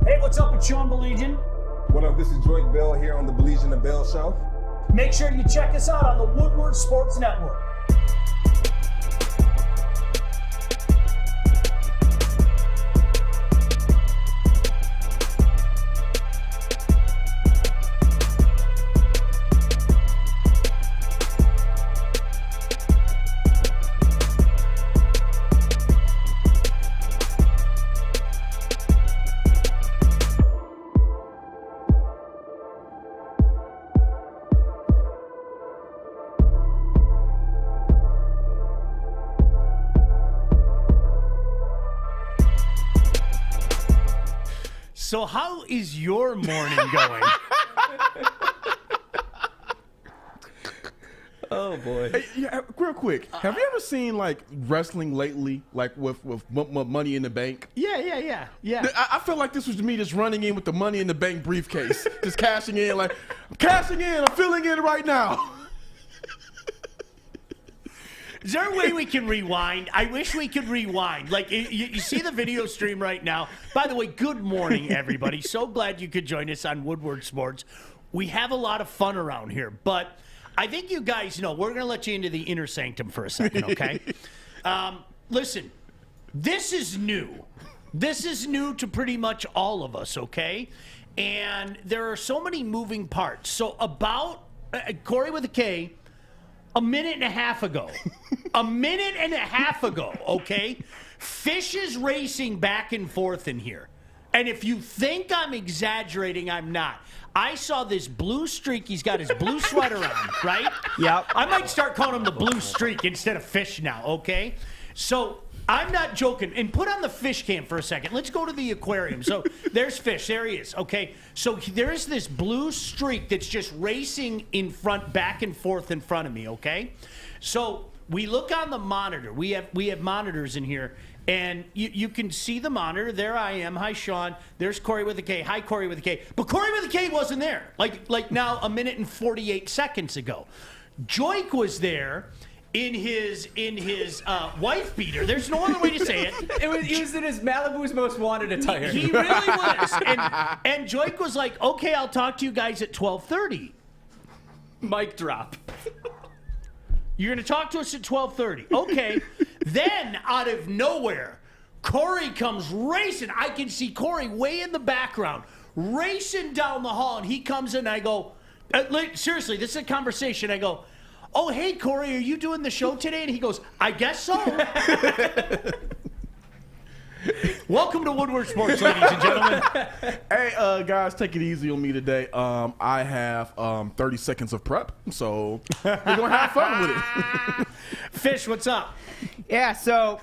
Hey, what's up? It's Sean Baligian. What up? This is Joiuqe Bell here on the Baligian and Bell Show. Make sure you check us out on the Woodward Sports Network. So how is your morning going? Oh boy! Hey, yeah, real quick, have you ever seen like wrestling lately, like with Money in the Bank? Yeah. I feel like this was me just running in with the Money in the Bank briefcase, just cashing in. Like I'm cashing in, I'm filling in right now. Is there a way we can rewind? I wish we could rewind. Like, you see the video stream right now. By the way, good morning, everybody. So glad you could join us on Woodward Sports. We have a lot of fun around here, but I think you guys know we're going to let you into the inner sanctum for a second, okay? Listen, this is new. This is new to pretty much all of us, okay? And there are so many moving parts. So about Corey with a K, a minute and a half ago, okay? Fish is racing back and forth in here. And if you think I'm exaggerating, I'm not. I saw this blue streak. He's got his blue sweater on, right? Yep. I might start calling him the blue streak instead of Fish now, okay? So I'm not joking. And put on the fish cam for a second. Let's go to the aquarium. So there's Fish. There he is, okay? So there is this blue streak that's just racing in front, back and forth in front of me, okay? So we look on the monitor. We have monitors in here. And you can see the monitor. There I am. Hi, Sean. There's Corey with a K. Hi, Corey with a K. But Corey with a K wasn't there. Like now a minute and 48 seconds ago. Joiuqe was there in his wife beater. There's no other way to say it. He was in his Malibu's Most Wanted attire. He really was. And Joiuqe was like, okay, I'll talk to you guys at 12:30. Mic drop. You're going to talk to us at 12:30. Okay. Then, out of nowhere, Corey comes racing. I can see Corey way in the background, racing down the hall, and he comes in, and I go, seriously, this is a conversation. I go, oh, hey, Corey, are you doing the show today? And he goes, I guess so. Welcome to Woodward Sports, ladies and gentlemen. Hey, guys, take it easy on me today. I have 30 seconds of prep, so we're gonna have fun with it. Fish, what's up? Yeah, so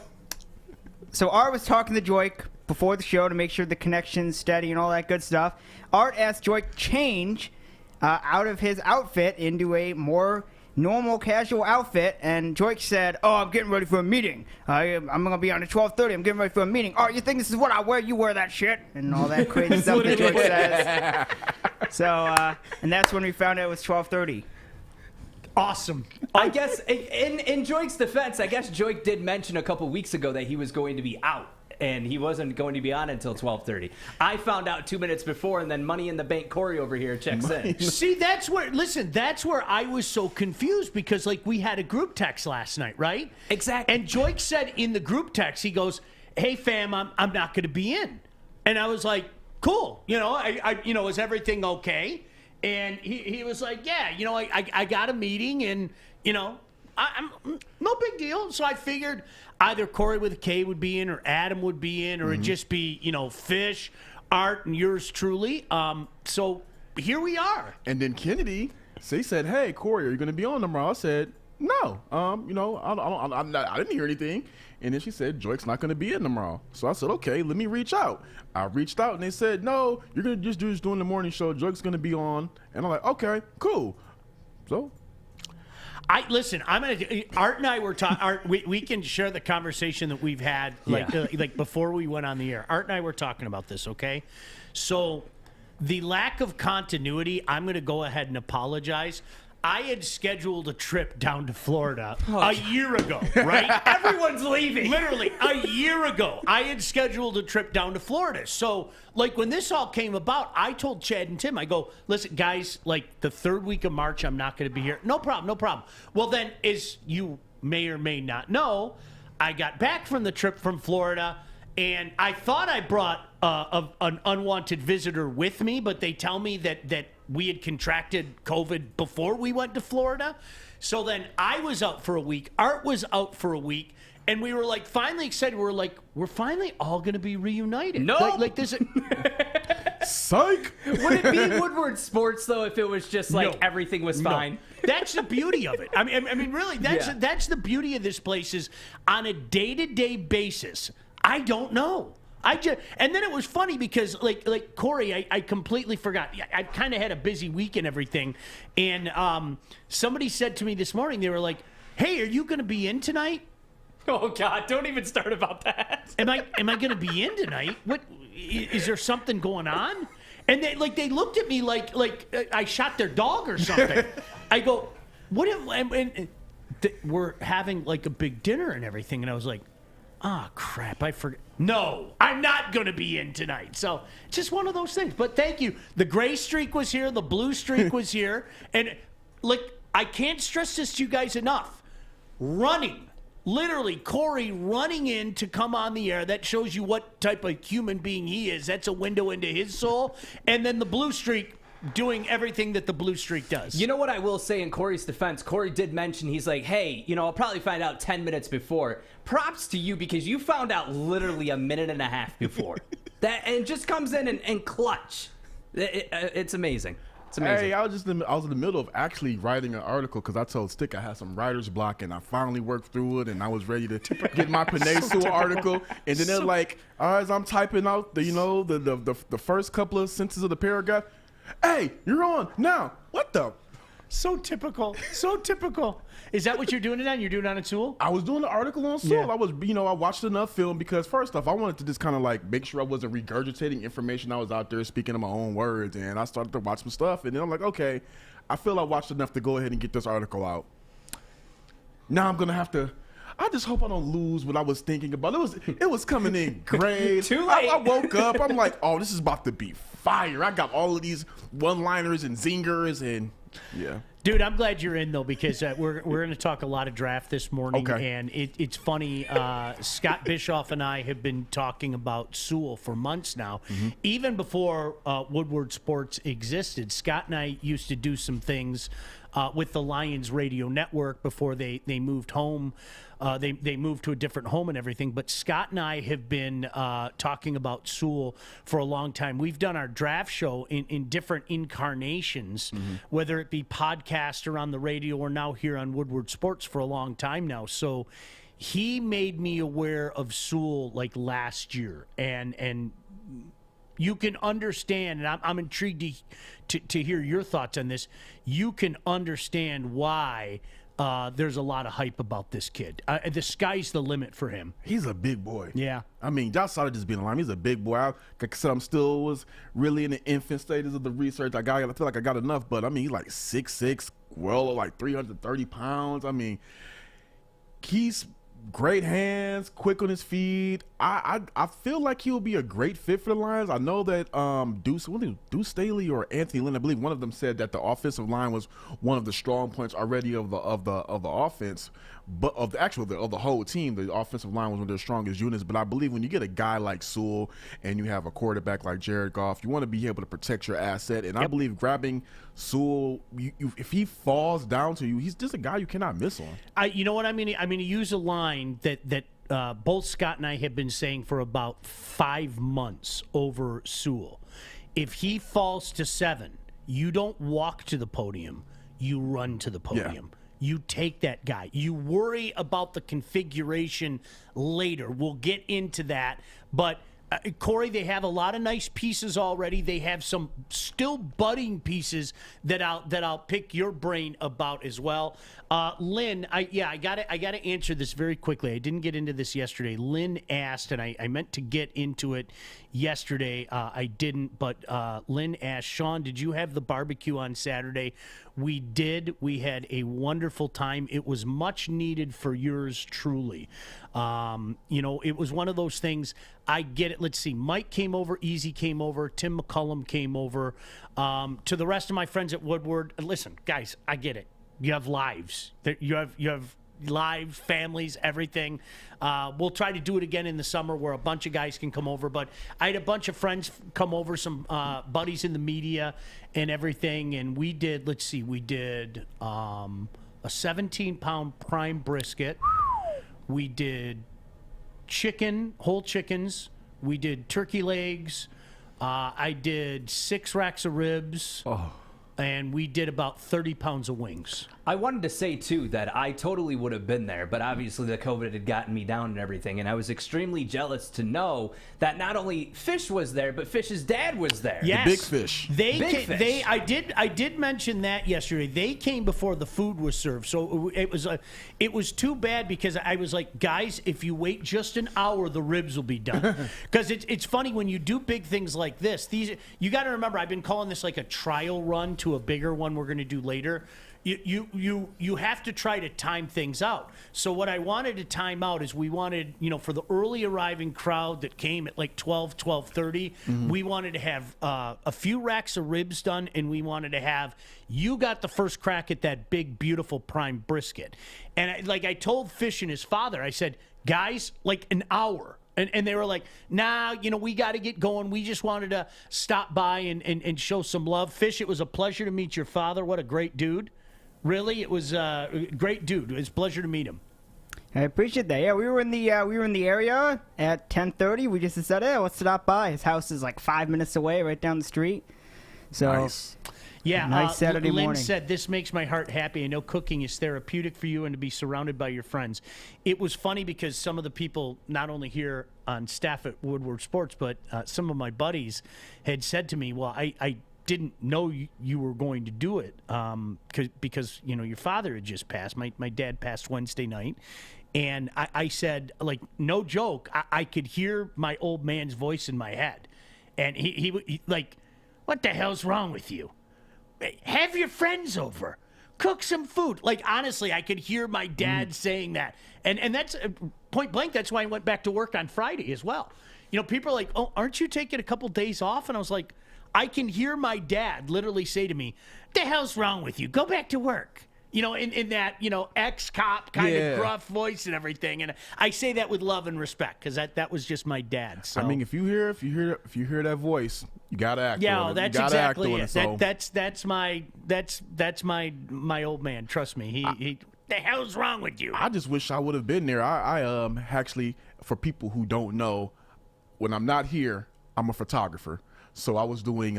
Art was talking to Joiuqe before the show to make sure the connection's steady and all that good stuff. Art asked Joiuqe to change out of his outfit into a more normal, casual outfit, and Joiuqe said, oh, I'm getting ready for a meeting. I'm going to be on at 12:30. I'm getting ready for a meeting. Art, you think this is what I wear? You wear that shit? And all that crazy stuff that Joiuqe says. So, and that's when we found out it was 12:30. Awesome. I guess in Joiuqe's defense, I guess Joiuqe did mention a couple weeks ago that he was going to be out and he wasn't going to be on until 12:30. I found out 2 minutes before, and then Money in the Bank Corey over here checks in. See, that's where I was so confused because, like, we had a group text last night, right? Exactly. And Joiuqe said in the group text, he goes, hey, fam, I'm not going to be in. And I was like, cool. Is everything okay? And he was like, yeah, I got a meeting and, I'm no big deal. So I figured either Corey with a K would be in or Adam would be in or it'd just be, Fish, Art, and yours truly. So here we are. And then Kennedy, he said, hey, Corey, are you going to be on tomorrow? I said, no. I didn't hear anything. And then she said, Joiuqe's not going to be in tomorrow. So I said, okay, let me reach out. I reached out, and they said, no, you're going to just doing the morning show. Joiuqe's going to be on. And I'm like, okay, cool. So I'm gonna. Art and I were talking. We can share the conversation that we've had, like before we went on the air. Art and I were talking about this. Okay, so the lack of continuity. I'm gonna go ahead and apologize. I had scheduled a trip down to Florida a year ago, right? Everyone's leaving. Literally, a year ago, I had scheduled a trip down to Florida. So, like, when this all came about, I told Chad and Tim, I go, listen, guys, like, the third week of March, I'm not going to be here. No problem, no problem. Well, then, as you may or may not know, I got back from the trip from Florida, and I thought I brought an unwanted visitor with me, but they tell me that we had contracted COVID before we went to Florida. So then I was out for a week. Art was out for a week. And we were like finally excited. We're finally all going to be reunited. No. Like this. Psych. Would it be Woodward Sports, though, if it was just like No. everything was fine? That's the beauty of it. I mean, really, that's the beauty of this place is on a day-to-day basis. I don't know. And then it was funny because like Corey, I completely forgot. I kind of had a busy week and everything, and somebody said to me this morning, they were like, "Hey, are you going to be in tonight?" Oh God! Don't even start about that. Am I going to be in tonight? What is there something going on? And they looked at me like I shot their dog or something. I go, what? We're having like a big dinner and everything, and I was like, ah, crap, I forgot. No, I'm not going to be in tonight. So just one of those things. But thank you. The gray streak was here. The blue streak was here. And, like, I can't stress this to you guys enough. Running. Literally, Corey running in to come on the air. That shows you what type of human being he is. That's a window into his soul. And then the blue streak doing everything that the blue streak does. You know what I will say in Corey's defense? Corey did mention, he's like, hey, I'll probably find out 10 minutes before. Props to you because you found out literally a minute and a half before. And just comes in and clutch. It's amazing. It's amazing. Hey, I was in the middle of actually writing an article because I told Stick I had some writer's block and I finally worked through it and I was ready to get my Panay Sewell article. And then they're like, as I'm typing out the first couple of sentences of the paragraph, hey, you're on now. What the? So typical. So typical. Is that what you're doing tonight? You're doing it on a Sewell? I was doing the article on Sewell. Yeah. I was, I watched enough film because first off, I wanted to just kind of like make sure I wasn't regurgitating information. I was out there speaking in my own words, and I started to watch some stuff, and then I'm like, okay, I feel I watched enough to go ahead and get this article out. Now I'm gonna have to. I just hope I don't lose what I was thinking about. It was coming in great. Too late. I woke up. I'm like, oh, this is about to be fire. I got all of these one-liners and zingers and yeah. Dude, I'm glad you're in, though, because we're going to talk a lot of draft this morning. Okay. And it's funny. Scott Bischoff and I have been talking about Sewell for months now. Mm-hmm. Even before Woodward Sports existed, Scott and I used to do some things with the Lions radio network before they moved home. They moved to a different home and everything. But Scott and I have been talking about Sewell for a long time. We've done our draft show in different incarnations, whether it be podcast or on the radio or now here on Woodward Sports for a long time now. So he made me aware of Sewell like last year. And you can understand, and I'm intrigued to hear your thoughts on this. You can understand why there's a lot of hype about this kid. The sky's the limit for him. He's a big boy. Yeah. I mean, y'all saw it just being a line. He's a big boy. Like I said, I'm still was really in the infant stages of the research. I feel like I got enough, but I mean, he's like 6'6", well, like 330 pounds. I mean, he's great hands, quick on his feet. I feel like he will be a great fit for the Lions. I know that Deuce Staley or Anthony Lynn, I believe one of them said that the offensive line was one of the strong points already of the offense, but of the whole team. The offensive line was one of their strongest units. But I believe when you get a guy like Sewell and you have a quarterback like Jared Goff, you want to be able to protect your asset. And I believe grabbing Sewell, if he falls down to you, he's just a guy you cannot miss on. You know what I mean? I mean to use a line that both Scott and I have been saying for about 5 months over Sewell. If he falls to 7, you don't walk to the podium, you run to the podium. Yeah. You take that guy. You worry about the configuration later. We'll get into that. But Corey, they have a lot of nice pieces already. They have some still budding pieces that I'll pick your brain about as well. Lynn, I gotta answer this very quickly. I didn't get into this yesterday. Lynn asked, and I meant to get into it yesterday. I didn't, but Lynn asked, Sean, did you have the barbecue on Saturday? We did. We had a wonderful time. It was much needed for yours truly. It was one of those things. I get it. Let's see. Mike came over. Easy came over. Tim McCullum came over. To the rest of my friends at Woodward, listen, guys, I get it. You have lives. You have lives, families, everything. We'll try to do it again in the summer where a bunch of guys can come over. But I had a bunch of friends come over, some buddies in the media and everything. And we did, let's see, a 17-pound prime brisket. We did whole chickens. We did turkey legs. I did 6 racks of ribs. And we did about 30 pounds of wings. I wanted to say, too, that I totally would have been there, but obviously the COVID had gotten me down and everything, and I was extremely jealous to know that not only Fish was there, but Fish's dad was there. Yes. The big fish. I did mention that yesterday. They came before the food was served, so it was too bad because I was like, guys, if you wait just an hour, the ribs will be done. Because it's funny when you do big things like this. You got to remember, I've been calling this like a trial run to a bigger one we're going to do later. You have to try to time things out. So what I wanted to time out is we wanted, for the early arriving crowd that came at like 12:30, we wanted to have a few racks of ribs done, and we wanted to have, you got the first crack at that big, beautiful prime brisket. And I told Fish and his father, I said, guys, like an hour. And they were like, nah, we got to get going. We just wanted to stop by and show some love. Fish, it was a pleasure to meet your father. What a great dude. Really, it was a great dude. It was a pleasure to meet him. I appreciate that. Yeah, we were in the area at 10:30. We just decided, hey, let's stop by. His house is like 5 minutes away, right down the street. So, nice. Yeah, nice Saturday Lynn morning. said, this makes my heart happy. I know cooking is therapeutic for you and to be surrounded by your friends. It was funny because some of the people, not only here on staff at Woodward Sports, but some of my buddies had said to me, well, I didn't know you were going to do it because your father had just passed. My dad passed Wednesday night. And I said, like, no joke, I could hear my old man's voice in my head. And he like, what the hell's wrong with you? Have your friends over. Cook some food. Like, honestly, I could hear my dad saying that. And that's point blank. That's why I went back to work on Friday as well. People are like, oh, aren't you taking a couple days off? And I was like, I can hear my dad literally say to me, the hell's wrong with you? Go back to work. In that, ex-cop kind of gruff voice and everything. And I say that with love and respect because that was just my dad. So. I mean, if you hear that voice, you gotta act. Yeah, on it. that's exactly it. That's my old man. Trust me. He the hell's wrong with you? I just wish I would have been there. I actually, for people who don't know, when I'm not here, I'm a photographer. So I was doing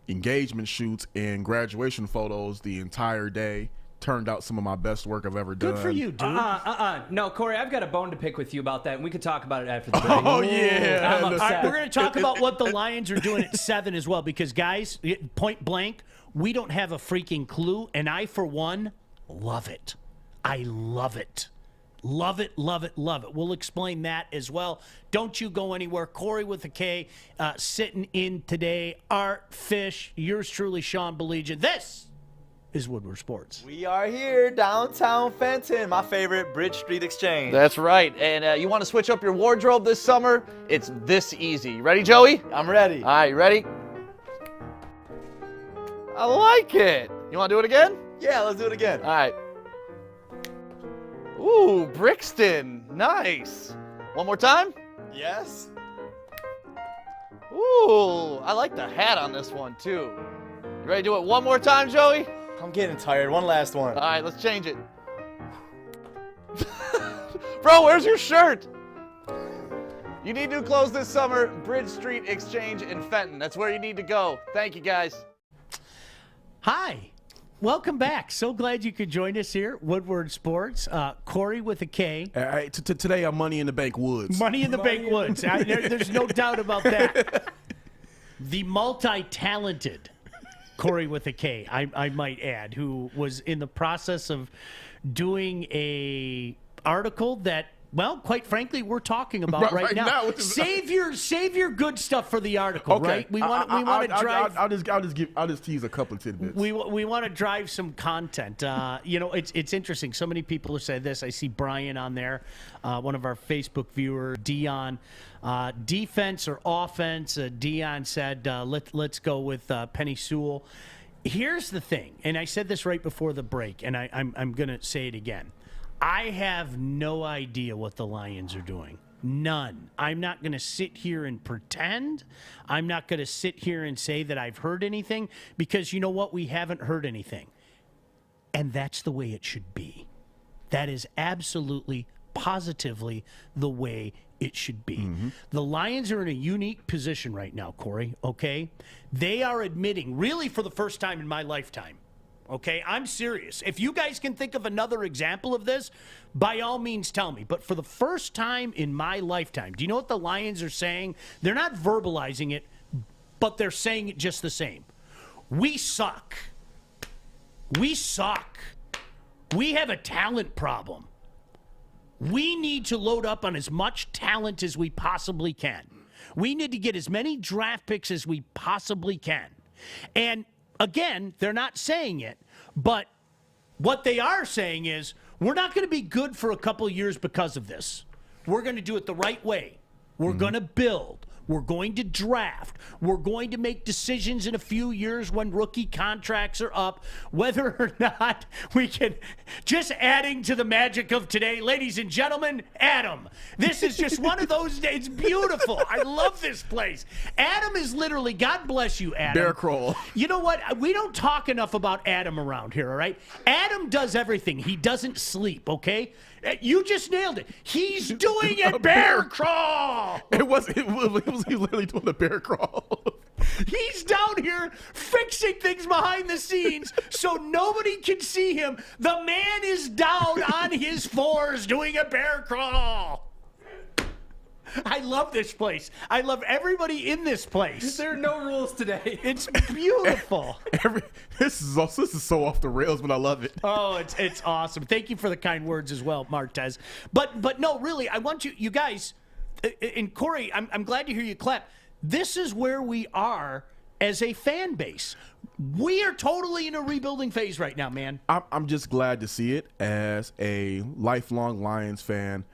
engagement shoots and graduation photos the entire day. Turned out some of my best work I've ever done. Good for you, dude. No, Corey, I've got a bone to pick with you about that, and we could talk about it after the break. Oh, yeah. I'm All upset. right, we're going to talk about what the Lions are doing at 7 as well, because, guys, point blank, we don't have a freaking clue, and I, for one, love it. I love it. Love it, love it, love it. We'll explain that as well. Don't you go anywhere. Corey with a K sitting in today. Art, Fish, yours truly, Sean Baligian. This is Woodward Sports. We are here, downtown Fenton, my favorite Bridge Street Exchange. That's right. And you want to switch up your wardrobe this summer? It's this easy. You ready, Joey? I'm ready. All right, you ready? I like it. You want to do it again? Yeah, let's do it again. All right. Ooh, Brixton. Nice. One more time? Yes. Ooh, I like the hat on this one, too. You ready to do it one more time, Joey? I'm getting tired. One last one. All right, let's change it. Bro, where's your shirt? You need new clothes this summer. Bridge Street Exchange in Fenton. That's where you need to go. Thank you, guys. Hi. Welcome back. So glad you could join us here, Woodward Sports. Corey with a K. Today I'm Money in the Bank Woods. Money in the Bank Woods. There's no doubt about that. The multi-talented Corey with a K, I might add, who was in the process of doing a article that, well, quite frankly, we're talking about right now. Save your good stuff for the article, Okay. right? We want to drive. I'll just tease a couple of tidbits. We want to drive some content. It's interesting. So many people have said this. I see Brian on there, one of our Facebook viewers, Dion. Defense or offense? Dion said, let's go with Penny Sewell. Here's the thing, and I said this right before the break, and I'm going to say it again. I have no idea what the Lions are doing. None. I'm not going to sit here and pretend. I'm not going to sit here and say that I've heard anything, because you know what? We haven't heard anything. And that's the way it should be. That is absolutely, positively the way it should be. Mm-hmm. The Lions are in a unique position right now, Corey, okay? They are admitting, really for the first time in my lifetime, okay, I'm serious. If you guys can think of another example of this, by all means tell me. But for the first time in my lifetime, do you know what the Lions are saying? They're not verbalizing it, but they're saying it just the same. We suck. We suck. We have a talent problem. We need to load up on as much talent as we possibly can. We need to get as many draft picks as we possibly can. And again, they're not saying it, but what they are saying is we're not going to be good for a couple of years because of this. We're going to do it the right way. We're going to build. We're going to draft. We're going to make decisions in a few years when rookie contracts are up, whether or not we can. Just adding to the magic of today, ladies and gentlemen, Adam. This is just one of those days. It's beautiful. I love this place. Adam is literally, God bless you, Adam. Bear crawl. You know what? We don't talk enough about Adam around here, all right? Adam does everything. He doesn't sleep, okay? You just nailed it. He's doing a bear crawl. He was literally doing a bear crawl. He's down here fixing things behind the scenes so nobody can see him. The man is down on his fours doing a bear crawl. I love this place. I love everybody in this place. There are no rules today. It's beautiful. This is so off the rails, but I love it. Oh, it's awesome. Thank you for the kind words as well, Martez. But no, really, I want you guys, and Corey, I'm glad to hear you clap. This is where we are as a fan base. We are totally in a rebuilding phase right now, man. I'm just glad to see it as a lifelong Lions fan.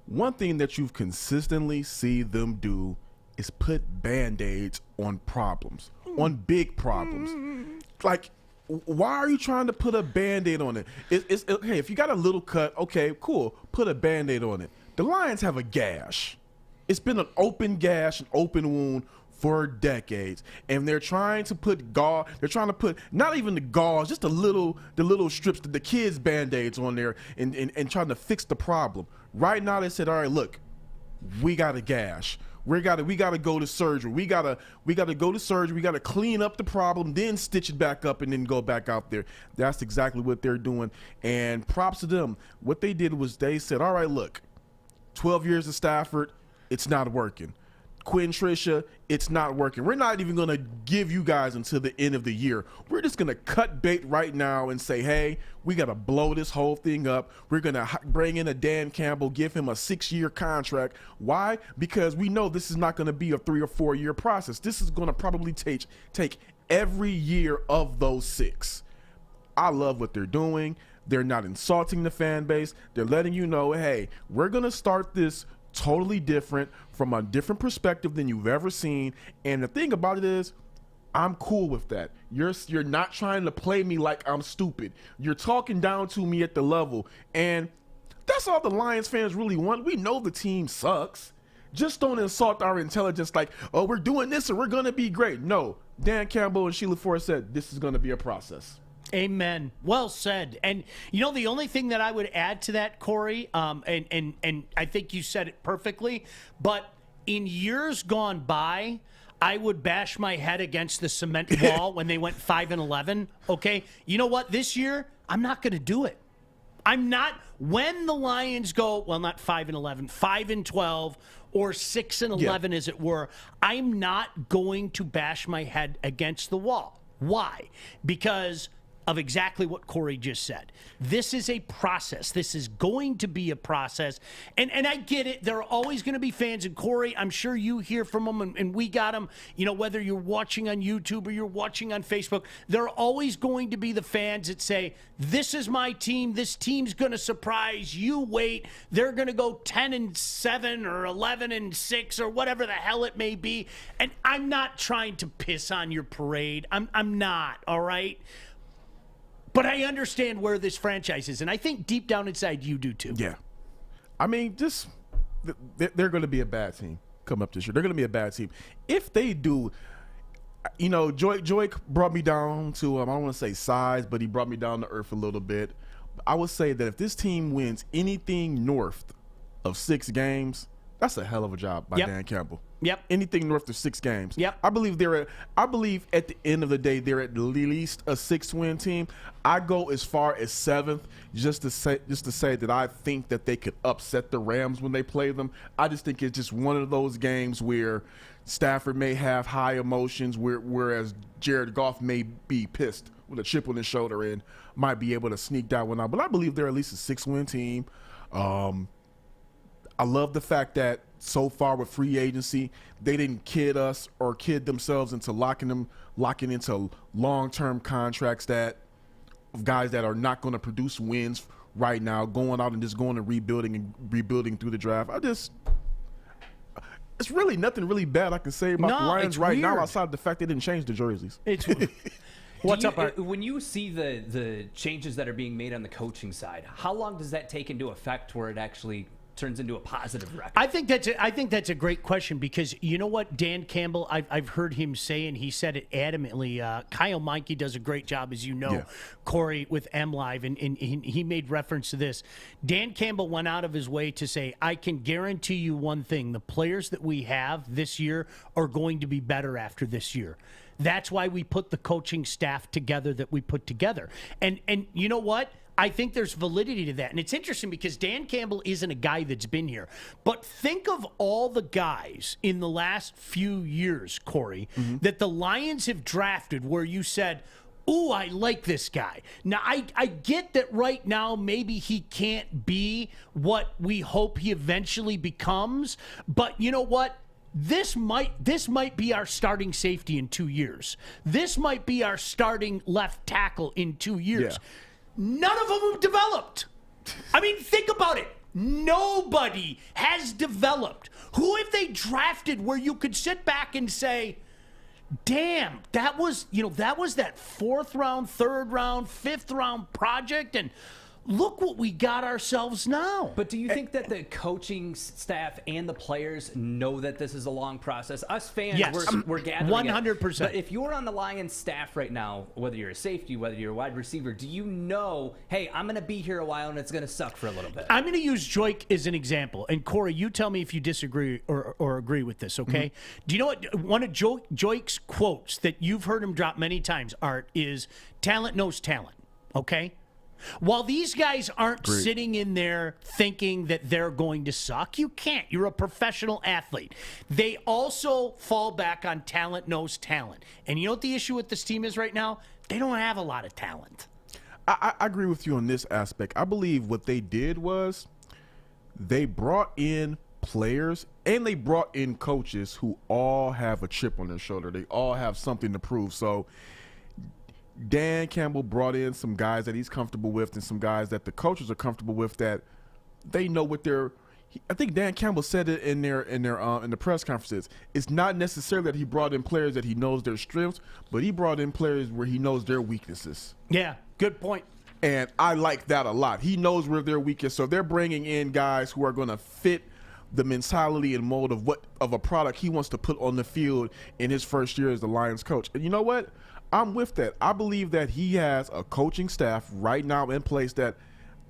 One thing that you've consistently see them do is put Band-Aids on problems, on big problems. Like, why are you trying to put a Band-Aid on it? It's okay, if you got a little cut, okay, cool, put a Band-Aid on it. The Lions have a gash. It's been an open gash, an open wound for decades, and they're trying to put gauze. They're trying to put not even the gauze, just the little strips, the kids' Band-Aids on there, and trying to fix the problem. Right now, they said, "All right, look, we got a gash. We got to go to surgery. We got to go to surgery. We got to clean up the problem, then stitch it back up, and then go back out there." That's exactly what they're doing, and props to them. What they did was they said, "All right, look, 12 years of Stafford, it's not working. Quinn Tricia, it's not working. We're not even going to give you guys until the end of the year. We're just going to cut bait right now and say, hey, we got to blow this whole thing up. We're going to bring in a Dan Campbell, give him a 6-year contract. Why? Because we know this is not going to be a 3 or 4 year process. This is going to probably take every year of those 6. I love what they're doing. They're not insulting the fan base. They're letting you know, hey, we're going to start this totally different, from a different perspective than you've ever seen. And the thing about it is, I'm cool with that. You're not trying to play me like I'm stupid. You're talking down to me at the level. And that's all the Lions fans really want. We know the team sucks. Just don't insult our intelligence like, oh, we're doing this and we're going to be great. No, Dan Campbell and Sheila Ford said this is going to be a process. Amen. Well said. And you know, the only thing that I would add to that, Corey, and I think you said it perfectly, but in years gone by, I would bash my head against the cement wall when they went 5-11. Okay, you know what? This year, I'm not going to do it. I'm not. When the Lions go, well, not 5-11, 5-12, or 6-11, as it were, I'm not going to bash my head against the wall. Why? Because of exactly what Corey just said. This is a process. This is going to be a process. And I get it. There are always going to be fans. And Corey, I'm sure you hear from them, and we got them, you know, whether you're watching on YouTube or you're watching on Facebook, there are always going to be the fans that say, this is my team. This team's going to surprise. You wait. They're going to go 10-7 or 11-6 or whatever the hell it may be. And I'm not trying to piss on your parade. I'm not, all right? But I understand where this franchise is, and I think deep down inside you do too. Yeah. I mean, just they're going to be a bad team come up this year. They're going to be a bad team. If they do, you know, Joiuqe brought me down to, I don't want to say size, but he brought me down to earth a little bit. I would say that if this team wins anything north of 6 games, that's a hell of a job by Dan Campbell. Yep. Anything north of 6 games. Yep. I believe at the end of the day they're at least a 6-win team. I go as far as 7th just to say that I think that they could upset the Rams when they play them. I just think it's just one of those games where Stafford may have high emotions, whereas Jared Goff may be pissed with a chip on his shoulder and might be able to sneak that one out. But I believe they're at least a 6-win team. I love the fact that so far with free agency, they didn't kid us or kid themselves into locking into long-term contracts that of guys that are not going to produce wins right now, going out and just going and rebuilding through the draft. It's really nothing really bad I can say about the Lions right now outside of the fact they didn't change the jerseys. What's up, Art? When you see the changes that are being made on the coaching side, how long does that take into effect where it actually turns into a positive record? I think that's a great question because you know what Dan Campbell, I've heard him say, and he said it adamantly. Kyle Meinke does a great job, as you know, Corey, with MLive, and he made reference to this. Dan Campbell went out of his way to say, I can guarantee you one thing, the players that we have this year are going to be better after this year. That's why we put the coaching staff together that we put together. And you know what? I think there's validity to that. And it's interesting because Dan Campbell isn't a guy that's been here. But think of all the guys in the last few years, Corey, that the Lions have drafted where you said, ooh, I like this guy. Now, I get that right now maybe he can't be what we hope he eventually becomes. But you know what? This might be our starting safety in 2 years. This might be our starting left tackle in 2 years. Yeah. None of them have developed. I mean, think about it. Nobody has developed. Who have they drafted where you could sit back and say, damn, that was that 4th round, 3rd round, 5th round project, and look what we got ourselves now. But do you think that the coaching staff and the players know that this is a long process? Us fans, we're gathering 100%. But if you're on the Lions staff right now, whether you're a safety, whether you're a wide receiver, do you know, hey, I'm going to be here a while and it's going to suck for a little bit? I'm going to use Joiuqe as an example. And Corey, you tell me if you disagree or agree with this, okay? Do you know what one of Joiuqe's quotes that you've heard him drop many times, Art, is talent knows talent, okay? While these guys aren't sitting in there thinking that they're going to suck, you can't. You're a professional athlete. They also fall back on talent knows talent. And you know what the issue with this team is right now? They don't have a lot of talent. I agree with you on this aspect. I believe what they did was they brought in players and they brought in coaches who all have a chip on their shoulder. They all have something to prove. So Dan Campbell brought in some guys that he's comfortable with and some guys that the coaches are comfortable with, that they know what they're. I think Dan Campbell said it in the press conferences. It's not necessarily that he brought in players that he knows their strengths, but he brought in players where he knows their weaknesses. Yeah, good point. And I like that a lot. He knows where they're weakest, so they're bringing in guys who are going to fit the mentality and mold of a product he wants to put on the field in his first year as the Lions coach. And you know what? I'm with that. I believe that he has a coaching staff right now in place that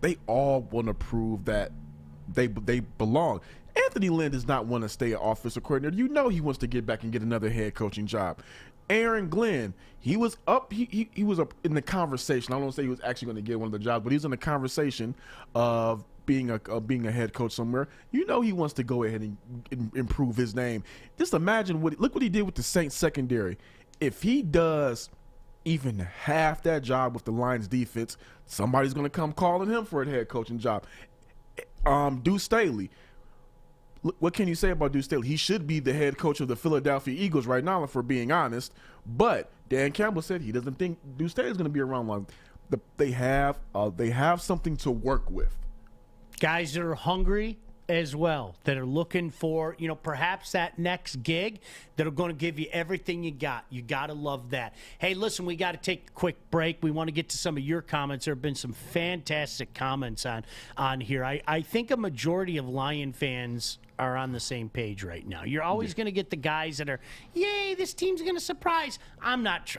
they all want to prove that they belong. And Anthony Lynn does not want to stay an offensive coordinator. You know he wants to get back and get another head coaching job. Aaron Glenn, he was up. He was up in the conversation. I don't want to say he was actually going to get one of the jobs, but he was in the conversation of being a head coach somewhere. You know he wants to go ahead and improve his name. Just imagine look what he did with the Saints secondary. If he does even half that job with the Lions defense, somebody's going to come calling him for a head coaching job. Deuce Staley. What can you say about Deuce Staley? He should be the head coach of the Philadelphia Eagles right now, if we're being honest. But Dan Campbell said he doesn't think Deuce Staley is going to be around long. They have something to work with. Guys that are hungry as well, that are looking for, perhaps that next gig that are going to give you everything you got. You got to love that. Hey, listen, we got to take a quick break. We want to get to some of your comments. There have been some fantastic comments on here. I think a majority of Lion fans are on the same page right now. You're always going to get the guys that are, yay, this team's going to surprise. I'm not,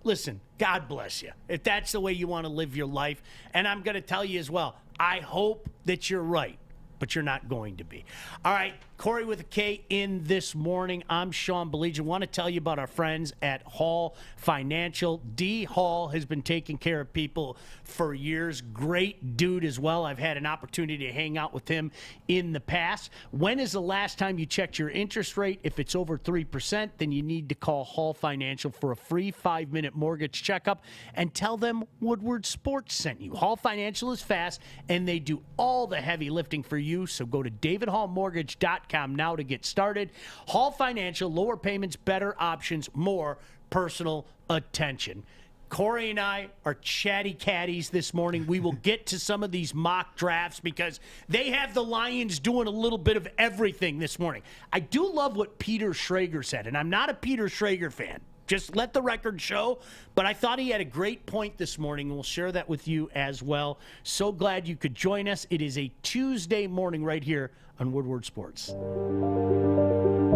listen, God bless you. If that's the way you want to live your life. And I'm going to tell you as well, I hope that you're right, but you're not going to be. All right, Corey with a K in this morning. I'm Sean Baligian. Want to tell you about our friends at Hall Financial. D. Hall has been taking care of people for years. Great dude as well. I've had an opportunity to hang out with him in the past. When is the last time you checked your interest rate? If it's over 3%, then you need to call Hall Financial for a free 5-minute mortgage checkup and tell them Woodward Sports sent you. Hall Financial is fast, and they do all the heavy lifting for you. So go to davidhallmortgage.com now to get started. Hall Financial, lower payments, better options, more personal attention. Corey and I are chatty catties this morning. We will get to some of these mock drafts because they have the Lions doing a little bit of everything this morning. I do love what Peter Schrager said, and I'm not a Peter Schrager fan. Just let the record show. But I thought he had a great point this morning, and we'll share that with you as well. So glad you could join us. It is a Tuesday morning right here on Woodward Sports.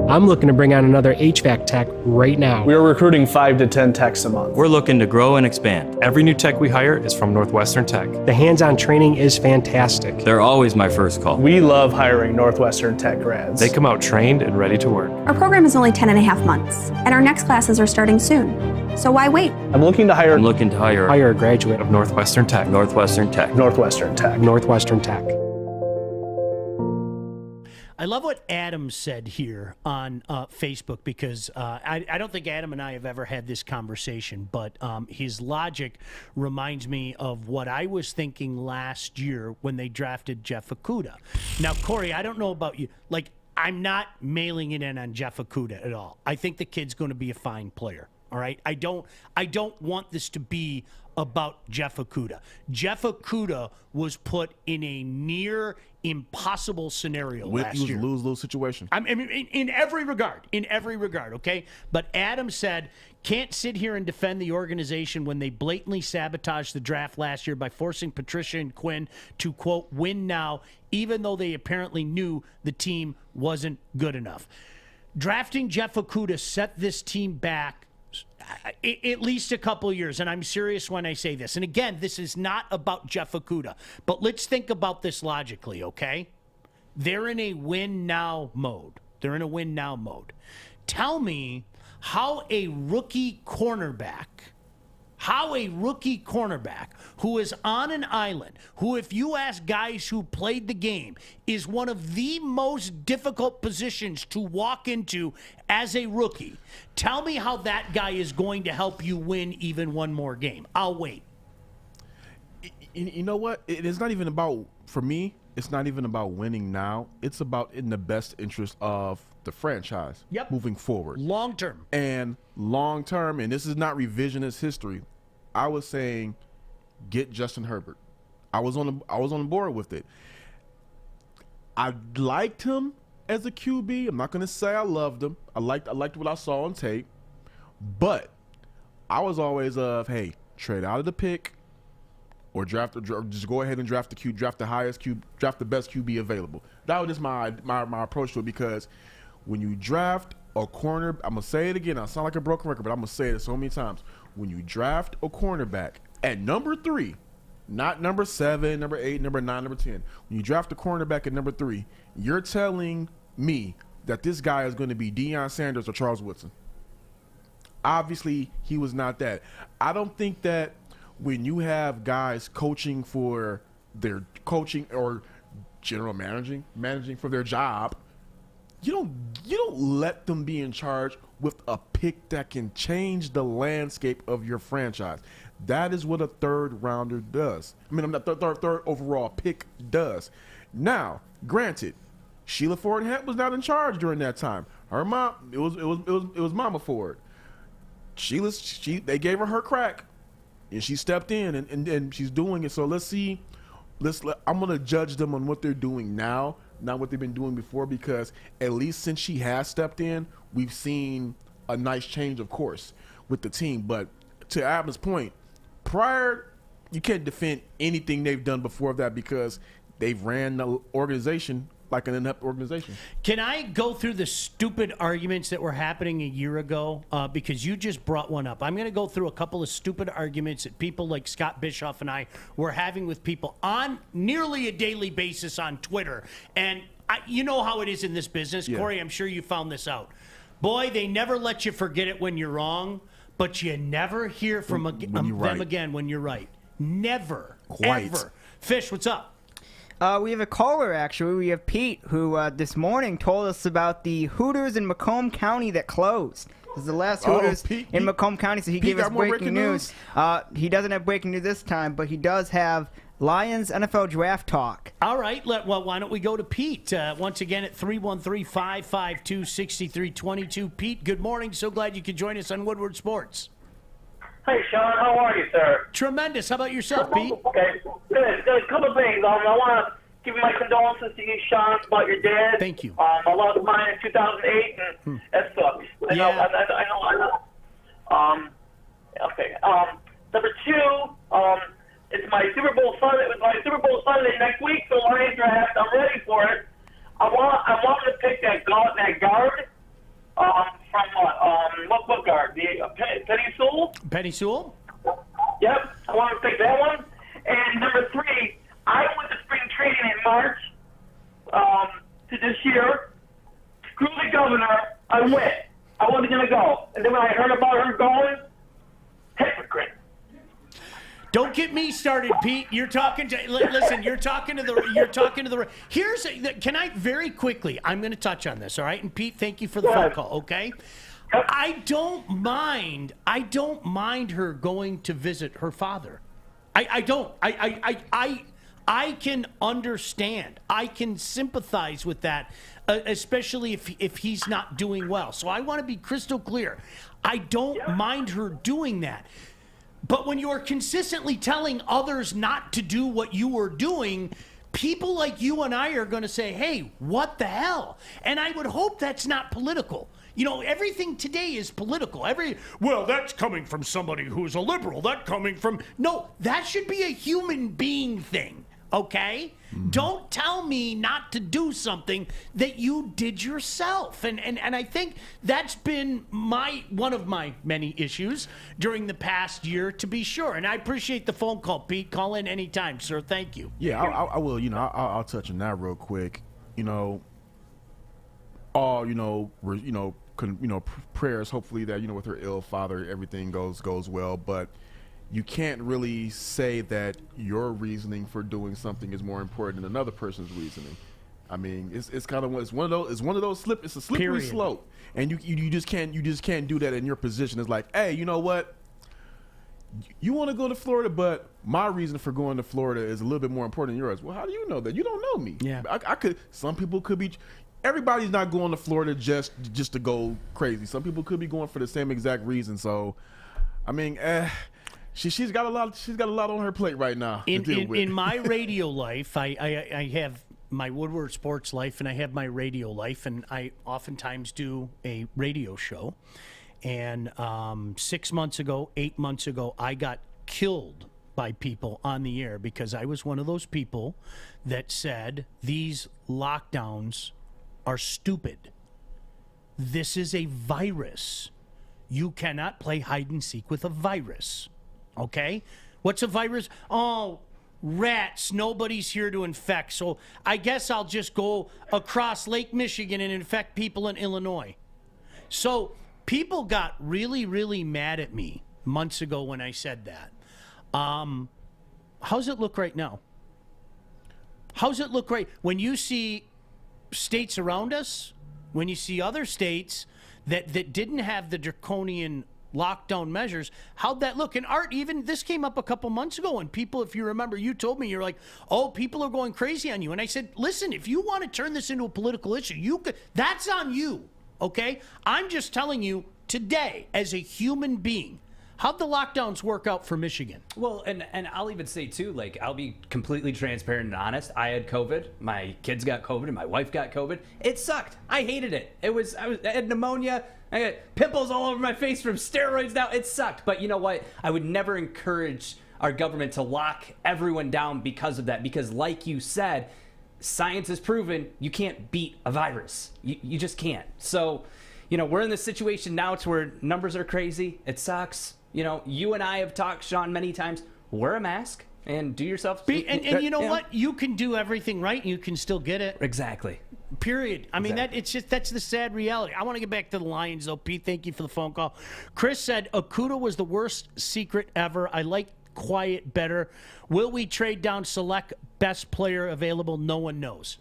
I'm looking to bring on another HVAC tech right now. We are recruiting 5 to 10 techs a month. We're looking to grow and expand. Every new tech we hire is from Northwestern Tech. The hands-on training is fantastic. They're always my first call. We love hiring Northwestern Tech grads. They come out trained and ready to work. Our program is only 10.5 months, and our next classes are starting soon. So why wait? I'm looking to hire a graduate of Northwestern Tech. Northwestern Tech. Northwestern Tech. Northwestern Tech. I love what Adam said here on Facebook because I don't think Adam and I have ever had this conversation, but his logic reminds me of what I was thinking last year when they drafted Jeff Okudah. Now, Corey, I don't know about you. I'm not mailing it in on Jeff Okudah at all. I think the kid's going to be a fine player. All right, I don't want this to be about Jeff Okudah. Jeff Okudah was put in a near impossible scenario last year. Lose-lose situation. I mean, in every regard, okay? But Adam said, can't sit here and defend the organization when they blatantly sabotaged the draft last year by forcing Patricia and Quinn to, quote, win now, even though they apparently knew the team wasn't good enough. Drafting Jeff Okudah set this team back at least a couple of years, and I'm serious when I say this. And again, this is not about Jeff Okudah, but let's think about this logically, okay? They're in a win-now mode. Tell me how a rookie cornerback who is on an island, who, if you ask guys who played the game, is one of the most difficult positions to walk into as a rookie. Tell me how that guy is going to help you win even one more game. I'll wait. You know what? It's not even about, for me, it's not even about winning now. It's about in the best interest of the franchise moving forward. Long term, and this is not revisionist history. I was saying get Justin Herbert. I was on board with it. I liked him as a QB. I'm not going to say I loved him. I liked what I saw on tape. But I was always hey, trade out of the pick or just go ahead and draft the best QB available. That was just my approach to it, because when you draft a corner, I'm going to say it again. I sound like a broken record, but I'm going to say it so many times. When you draft a cornerback at number 3, Not number 7, number 8, number 9, number 10. When you draft a cornerback at number 3, you're telling me that this guy is going to be Deion Sanders or Charles Woodson. Obviously, he was not that. I don't think that when you have guys coaching for their coaching or general managing for their job, you don't let them be in charge with a pick that can change the landscape of your franchise. That is what a third rounder does. I mean, third overall pick does. Now, granted, Sheila Ford Hamp was not in charge during that time. Her mom, it was Mama Ford. They gave her crack, and she stepped in, and she's doing it. So let's see. I'm gonna judge them on what they're doing now, not what they've been doing before, because at least since she has stepped in, we've seen a nice change of course with the team. But to Adam's point, prior, you can't defend anything they've done before that because they've ran the organization like an inept organization. Can I go through the stupid arguments that were happening a year ago? Because you just brought one up. I'm going to go through a couple of stupid arguments that people like Scott Bischoff and I were having with people on nearly a daily basis on Twitter. And you know how it is in this business. Yeah. Corey, I'm sure you found this out. Boy, they never let you forget it when you're wrong, but you never hear from them again when you're right. Never. Quite. Ever. Fish, what's up? We have a caller, actually. We have Pete, who this morning told us about the Hooters in Macomb County that closed. This is the last Hooters in Macomb County, so he gave us breaking news. He doesn't have breaking news this time, but he does have Lions NFL draft talk. All right. Well, why don't we go to Pete once again at 313-552-6322. Pete, good morning. So glad you could join us on Woodward Sports. Hey, Sean. How are you, sir? Tremendous. How about yourself, Pete? Okay. Good. A couple of things. I want to give my condolences to you, Sean, about your dad. Thank you. I lost mine in 2008, and that sucks. I know. Okay. Number 2, it's my Super Bowl Sunday. It was my Super Bowl Sunday next week, so Lions draft. I'm ready for it. I want to pick that guard. From what guard? Penny Sewell? Penny Sewell? Yep, I want to pick that one. And number 3, I went to spring training in March to this year. Screw the governor. I went. I wasn't going to go. And then when I heard about her going, hypocrite. Don't get me started, Pete. You're talking to listen. You're talking to the. Can I very quickly? I'm going to touch on this. All right, and Pete, thank you for the phone call. Okay, I don't mind her going to visit her father. I don't. I can understand. I can sympathize with that, especially if he's not doing well. So I want to be crystal clear. I don't mind her doing that. But when you are consistently telling others not to do what you are doing, people like you and I are going to say, hey, what the hell? And I would hope that's not political. You know, everything today is political. Well, that's coming from somebody who's a liberal. No, that should be a human being thing, okay? Mm-hmm. Don't tell me not to do something that you did yourself. And I think that's been one of my many issues during the past year, to be sure. And I appreciate the phone call, Pete. Call in anytime, sir. Thank you. Yeah, I will. You know, I'll touch on that real quick. You know, all prayers. Hopefully that with her ill father, everything goes well. But you can't really say that your reasoning for doing something is more important than another person's reasoning. I mean, it's one of those it's a slippery slope, and you just can't do that in your position. It's like, hey, you know what? You want to go to Florida, but my reason for going to Florida is a little bit more important than yours. Well, how do you know that? You don't know me. Yeah, some people could be. Everybody's not going to Florida just to go crazy. Some people could be going for the same exact reason. So, I mean, She's got a lot on her plate right now. In my radio life, I have my Woodward Sports life and I have my radio life, and I oftentimes do a radio show. And 8 months ago, I got killed by people on the air because I was one of those people that said these lockdowns are stupid. This is a virus. You cannot play hide and seek with a virus. Okay? What's a virus? Oh, rats, nobody's here to infect. So I guess I'll just go across Lake Michigan and infect people in Illinois. So people got really, really mad at me months ago when I said that. How's it look right now? How's it look right when you see states around us, when you see other states that didn't have the draconian lockdown measures? How'd that look? And Art, even this came up a couple months ago, and people, if you remember, you told me, you're like, oh, people are going crazy on you. And I said, listen, if you want to turn this into a political issue, you could. That's on you, okay? I'm just telling you today, as a human being, how'd the lockdowns work out for Michigan? Well, and I'll even say, too, like, I'll be completely transparent and honest. I had COVID. My kids got COVID, and my wife got COVID. It sucked. I hated it. I had pneumonia. I got pimples all over my face from steroids now. It sucked. But you know what? I would never encourage our government to lock everyone down because of that. Because like you said, science has proven you can't beat a virus. You just can't. So, you know, we're in this situation now to where numbers are crazy. It sucks. You know, you and I have talked, Sean, many times. Wear a mask and do yourself. And you know what? You can do everything right and you can still get it. Exactly. Period. I mean, that's the sad reality. I want to get back to the Lions, though. Pete, thank you for the phone call. Chris said, Okudah was the worst secret ever. I like quiet better. Will we trade down select best player available? No one knows.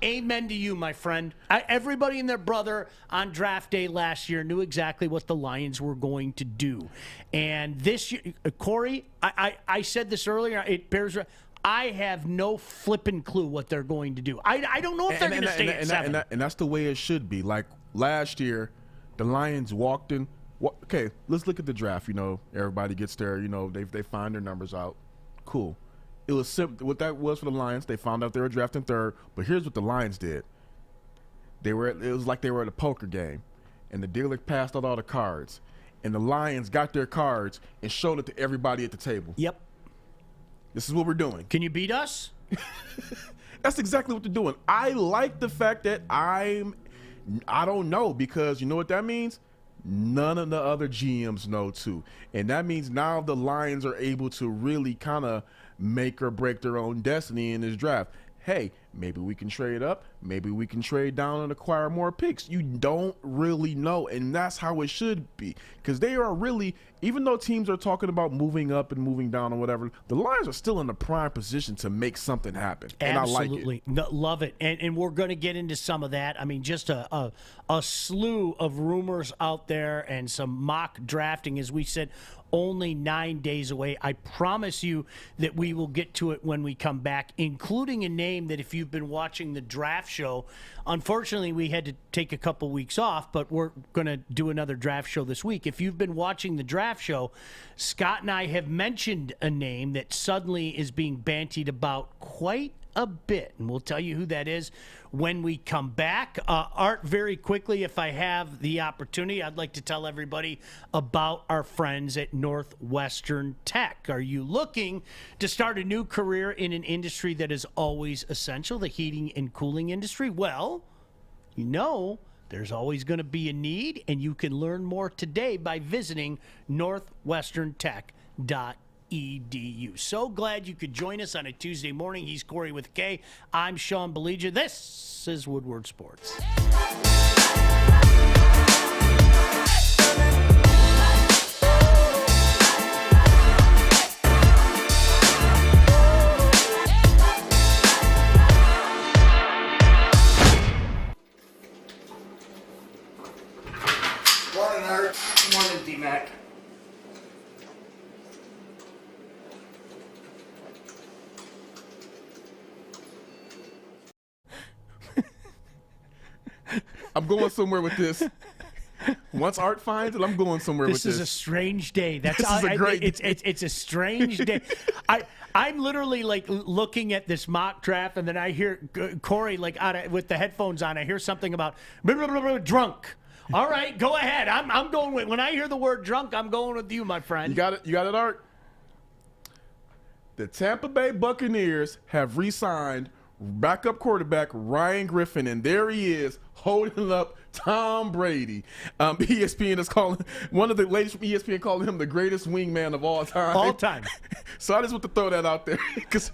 Amen to you, my friend. Everybody and their brother on draft day last year knew exactly what the Lions were going to do. And this year, Corey, I said this earlier, it bears. I have no flipping clue what they're going to do. I don't know if they're going to stay at 7. And that's the way it should be. Like last year, the Lions walked in. Okay, let's look at the draft. You know, everybody gets there. You know, they find their numbers out. Cool. It was simple. What that was for the Lions, they found out they were drafting 3rd. But here's what the Lions did. It was like they were at a poker game, and the dealer passed out all the cards, and the Lions got their cards and showed it to everybody at the table. Yep. This is what we're doing. Can you beat us? That's exactly what they're doing. I like the fact that I don't know, because you know what that means? None of the other GMs know too. And that means now the Lions are able to really kind of make or break their own destiny in this draft. Hey, maybe we can trade up. Maybe we can trade down and acquire more picks. You don't really know, and that's how it should be. Because they are really, even though teams are talking about moving up and moving down or whatever, the Lions are still in a prime position to make something happen. And Absolutely. I like it. Love it. And we're going to get into some of that. I mean, just a slew of rumors out there and some mock drafting, as we said, only 9 days away. I promise you that we will get to it when we come back, including a name that if you've been watching the draft show, unfortunately we had to take a couple weeks off, but we're going to do another draft show this week. If you've been watching the draft show, Scott and I have mentioned a name that suddenly is being bantied about quite a bit, and we'll tell you who that is when we come back. Art, very quickly, if I have the opportunity, I'd like to tell everybody about our friends at Northwestern Tech. Are you looking to start a new career in an industry that is always essential, the heating and cooling industry? Well, you know there's always going to be a need, and you can learn more today by visiting northwesterntech.edu. So glad you could join us on a Tuesday morning. He's Corey with K. I'm Sean Baligian. This is Woodward Sports. Morning, Art. Morning, D-Mac. I'm going somewhere with this. Once Art finds it, I'm going somewhere with this. This is a strange day. That's this is a great it's a strange day. I'm literally like looking at this mock draft, and then I hear Corey like with the headphones on. I hear something about blah, blah, blah, blah, drunk. All right, go ahead. I'm going with, when I hear the word drunk, I'm going with you, my friend. You got it, Art. The Tampa Bay Buccaneers have re-signed backup quarterback Ryan Griffin, and there he is holding up Tom Brady. ESPN is calling one of the ladies from ESPN calling him the greatest wingman of all time. All time. So I just want to throw that out there because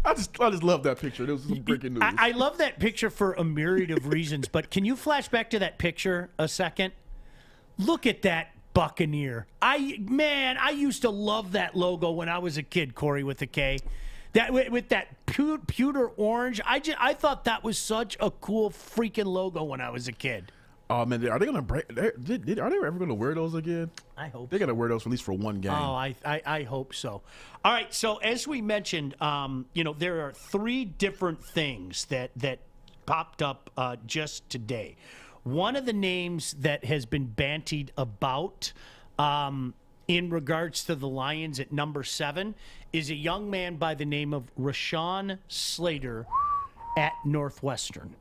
I just love that picture. It was some breaking news. I love that picture for a myriad of reasons, but can you flash back to that picture a second? Look at that Buccaneer. I used to love that logo when I was a kid, Corey, with the K. That with that pewter orange. I thought that was such a cool freaking logo when I was a kid. Oh man, are they gonna break? Are they ever gonna wear those again? I hope they're gonna wear those at least for one game. Oh, I hope so. All right, so as we mentioned, there are 3 different things that popped up just today. One of the names that has been bantied about in regards to the Lions at number 7 is a young man by the name of Rashawn Slater at Northwestern.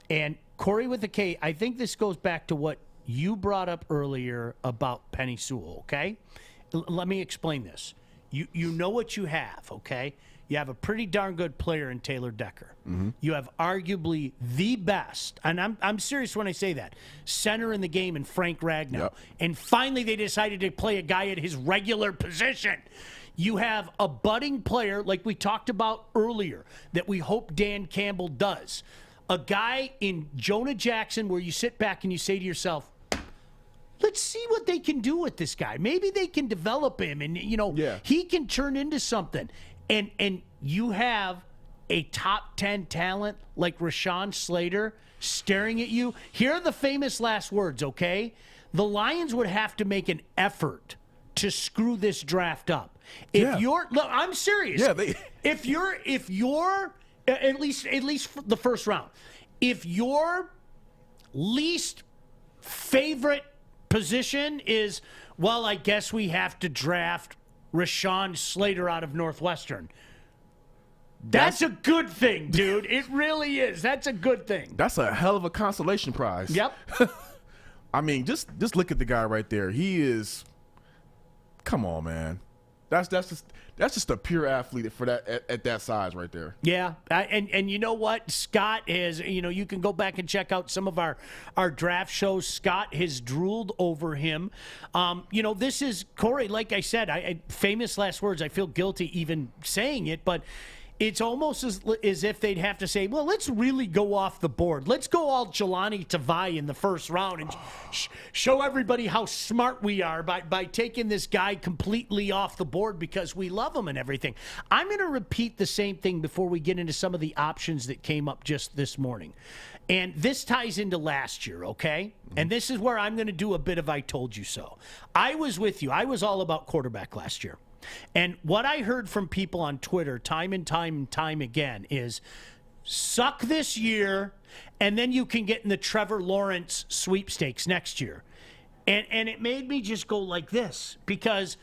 And Corey with a K, I think this goes back to what you brought up earlier about Penny Sewell, okay? Let me explain this. You know what you have, okay? You have a pretty darn good player in Taylor Decker. Mm-hmm. You have arguably the best, and I'm serious when I say that, center in the game in Frank Ragnow. Yep. And finally they decided to play a guy at his regular position. You have a budding player, like we talked about earlier, that we hope Dan Campbell does. A guy in Jonah Jackson where you sit back and you say to yourself, let's see what they can do with this guy. Maybe they can develop him and, he can turn into something. And you have a top 10 talent like Rashawn Slater staring at you. Here are the famous last words, okay? The Lions would have to make an effort to screw this draft up. If you're, look, I'm serious. Yeah, if you're at least the first round, if your least favorite position is, well, I guess we have to draft Rashawn Slater out of Northwestern. That's a good thing, dude. It really is. That's a good thing. That's a hell of a consolation prize. Yep. I mean, just look at the guy right there. He is. Come on, man. That's just a pure athlete for that at that size right there. Yeah, and you know what? Scott has, you can go back and check out some of our draft shows. Scott has drooled over him. This is, Corey, like I said, famous last words. I feel guilty even saying it, but it's almost as if they'd have to say, well, let's really go off the board. Let's go all Jelani Tavai in the first round and show everybody how smart we are by taking this guy completely off the board because we love him and everything. I'm going to repeat the same thing before we get into some of the options that came up just this morning. And this ties into last year, okay? And this is where I'm going to do a bit of I told you so. I was with you. I was all about quarterback last year. And what I heard from people on Twitter time and time again is suck this year, and then you can get in the Trevor Lawrence sweepstakes next year. And it made me just go like this because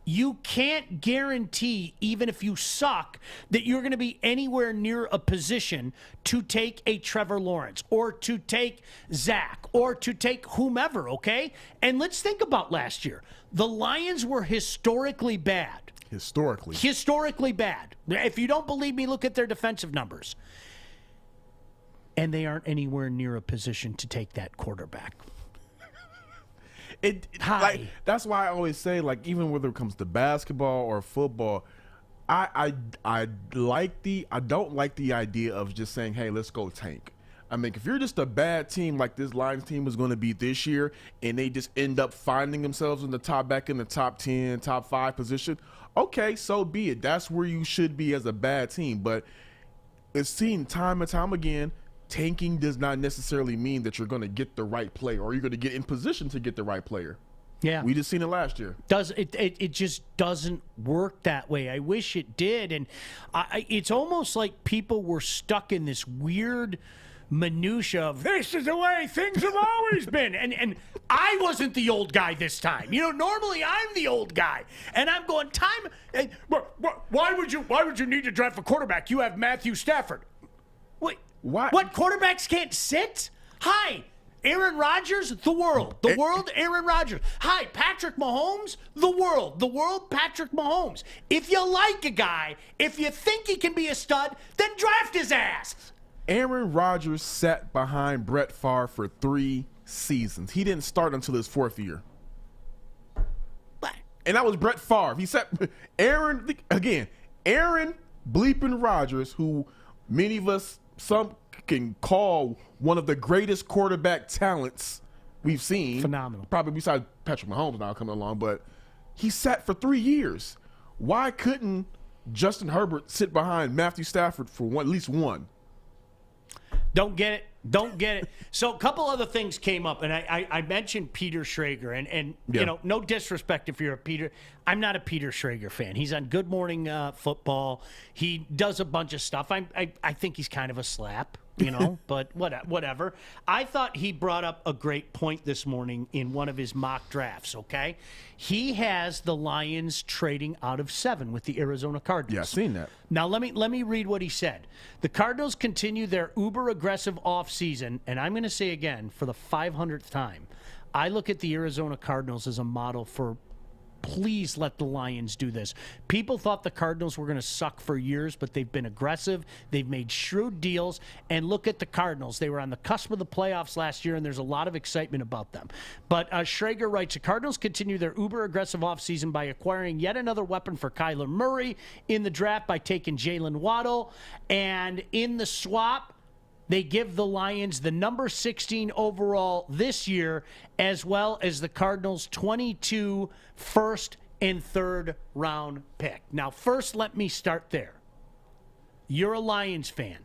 you can't guarantee, even if you suck, that you're going to be anywhere near a position to take a Trevor Lawrence or to take Zach or to take whomever, okay? And let's think about last year. The Lions were historically bad. Historically bad. If you don't believe me, look at their defensive numbers. And they aren't anywhere near a position to take that quarterback. That's why I always say, like, even whether it comes to basketball or football, I don't like the idea of just saying, hey, let's go tank. I mean, if you're just a bad team like this Lions team is going to be this year, and they just end up finding themselves in the top 10, top 5 position, okay, so be it. That's where you should be as a bad team. But it's seen time and time again, tanking does not necessarily mean that you're going to get the right player or you're going to get in position to get the right player. Yeah, we just seen it last year. It just doesn't work that way. I wish it did, and it's almost like people were stuck in this weird minutia of this is the way things have always been, and I wasn't the old guy this time. Normally I'm the old guy, and I'm going why would you need to draft a quarterback? You have Matthew Stafford. Wait, what quarterbacks can't sit? Hi, Aaron Rodgers, the world, Aaron Rodgers. Hi, Patrick Mahomes, the world, Patrick Mahomes. If you like a guy, if you think he can be a stud, then draft his ass. Aaron Rodgers sat behind Brett Favre for 3 seasons. He didn't start until his 4th year. And that was Brett Favre. He sat Aaron bleeping Rodgers, who many of us, some can call one of the greatest quarterback talents we've seen. Phenomenal. Probably besides Patrick Mahomes now coming along, but he sat for 3 years. Why couldn't Justin Herbert sit behind Matthew Stafford for at least one? Don't get it. So a couple other things came up, and I mentioned Peter Schrager, and you know, no disrespect if you're a Peter. I'm not a Peter Schrager fan. He's on Good Morning Football. He does a bunch of stuff. I think he's kind of a slap, you know, but whatever. I thought he brought up a great point this morning in one of his mock drafts, okay? He has the Lions trading out of 7 with the Arizona Cardinals. Yeah, I've seen that. Now, let me read what he said. The Cardinals continue their uber-aggressive offseason, and I'm going to say again, for the 500th time, I look at the Arizona Cardinals as a model for please let the Lions do this. People thought the Cardinals were going to suck for years, but they've been aggressive. They've made shrewd deals. And look at the Cardinals. They were on the cusp of the playoffs last year, and there's a lot of excitement about them. But Schrager writes, the Cardinals continue their uber-aggressive offseason by acquiring yet another weapon for Kyler Murray in the draft by taking Jalen Waddle. And in the swap, they give the Lions the number 16 overall this year, as well as the Cardinals' 22 first and third round pick. Now, first, let me start there. You're a Lions fan.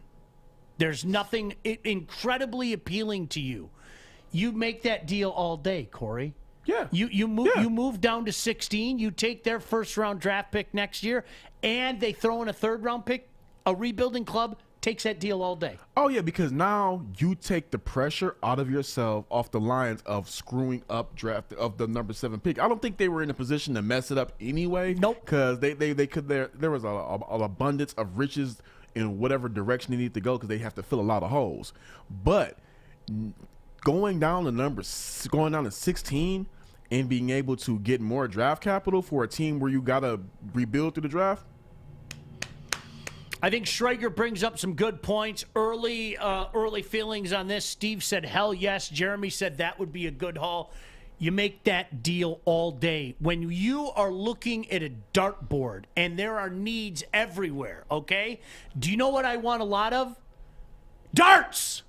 There's nothing incredibly appealing to you. You make that deal all day, Corey. Yeah. You move down to 16. You take their first round draft pick next year, and they throw in a third round pick. A rebuilding club takes that deal all day. Oh, yeah, because now you take the pressure out of yourself off the Lions of screwing up draft of the number 7 pick. I don't think they were in a position to mess it up anyway. Nope. Because they could there was an abundance of riches in whatever direction they need to go because they have to fill a lot of holes. But going down to 16 and being able to get more draft capital for a team where you got to rebuild through the draft, I think Schrager brings up some good points. Early feelings on this. Steve said, hell yes. Jeremy said that would be a good haul. You make that deal all day. When you are looking at a dartboard and there are needs everywhere, okay? Do you know what I want a lot of? Darts!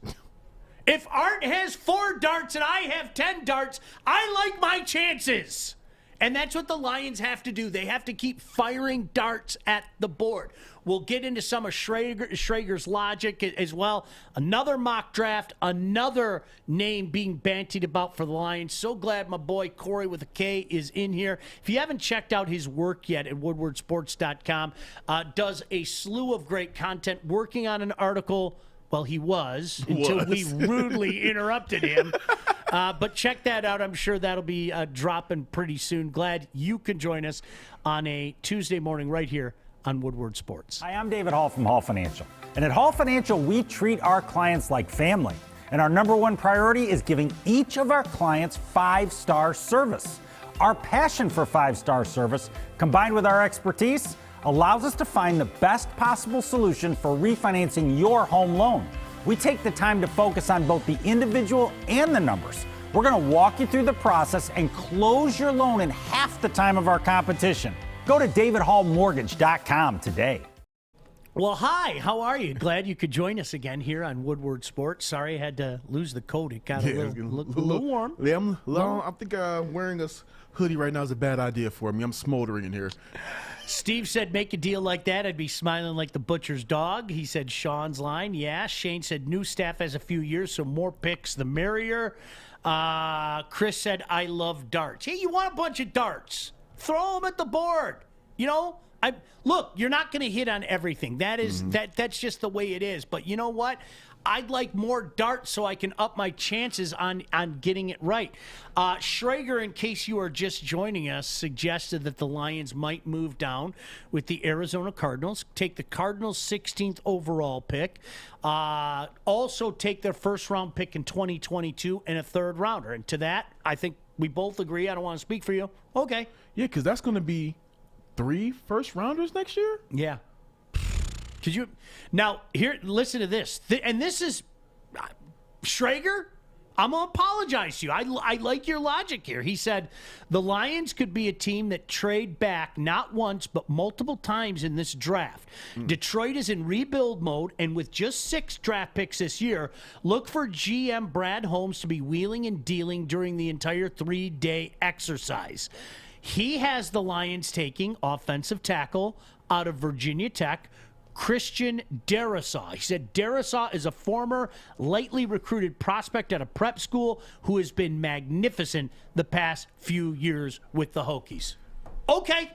If Art has 4 darts and I have 10 darts, I like my chances. And that's what the Lions have to do. They have to keep firing darts at the board. We'll get into some of Schrager's logic as well. Another mock draft, another name being bantied about for the Lions. So glad my boy Corey with a K is in here. If you haven't checked out his work yet at woodwardsports.com, does a slew of great content, working on an article. Well, he was until we rudely interrupted him. But check that out. I'm sure that'll be dropping pretty soon. Glad you can join us on a Tuesday morning right here on Woodward Sports. Hi, I'm David Hall from Hall Financial. And at Hall Financial, we treat our clients like family. And our number one priority is giving each of our clients 5-star service. Our passion for 5-star service, combined with our expertise, allows us to find the best possible solution for refinancing your home loan. We take the time to focus on both the individual and the numbers. We're going to walk you through the process and close your loan in half the time of our competition. Go to davidhallmortgage.com today. Well, hi, how are you? Glad you could join us again here on Woodward Sports. Sorry I had to lose the coat. It got a little warm. Yeah, I think wearing a hoodie right now is a bad idea for me. I'm smoldering in here. Steve said, make a deal like that, I'd be smiling like the butcher's dog. He said, Sean's line. Yeah. Shane said, new staff has a few years, so more picks, the merrier. Chris said, I love darts. Hey, you want a bunch of darts? Throw them at the board. You know, look, you're not going to hit on everything. That's just the way it is. But you know what? I'd like more darts so I can up my chances on getting it right. Schrager, in case you are just joining us, suggested that the Lions might move down with the Arizona Cardinals, take the Cardinals' 16th overall pick, also take their first-round pick in 2022 and a third-rounder. And to that, I think we both agree. I don't want to speak for you. Okay. Yeah, because that's going to be 3 first-rounders next year? Yeah. Could you now here? Listen to this, and this is Schrager. I'm going to apologize to you. I like your logic here. He said the Lions could be a team that trade back not once but multiple times in this draft. Detroit is in rebuild mode, and with just 6 draft picks this year, look for GM Brad Holmes to be wheeling and dealing during the entire 3-day exercise. He has the Lions taking offensive tackle out of Virginia Tech, Christian Darrisaw. He said Darrisaw is a former lightly recruited prospect at a prep school who has been magnificent the past few years with the Hokies. Okay.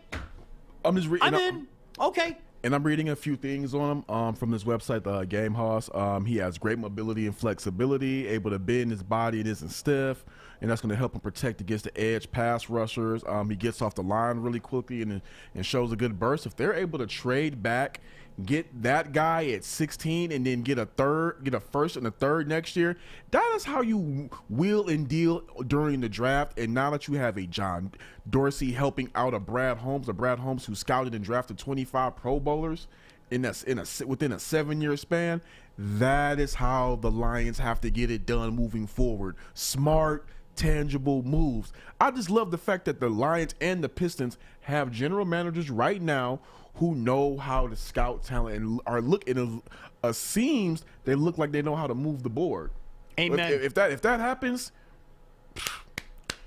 I'm in. Okay. And I'm reading a few things on him from this website, the Game Hoss. He has great mobility and flexibility, able to bend his body and isn't stiff, and that's going to help him protect against the edge pass rushers. He gets off the line really quickly and shows a good burst. If they're able to trade back, get that guy at 16 and then get a first and a third next year, that is how you wheel and deal during the draft. And now that you have a John Dorsey helping out a Brad Holmes who scouted and drafted 25 Pro Bowlers within a 7-year span, that is how the Lions have to get it done moving forward. Smart, tangible moves. I just love the fact that the Lions and the Pistons have general managers right now who know how to scout talent and are looking. It seems they look like they know how to move the board. Amen. If that happens,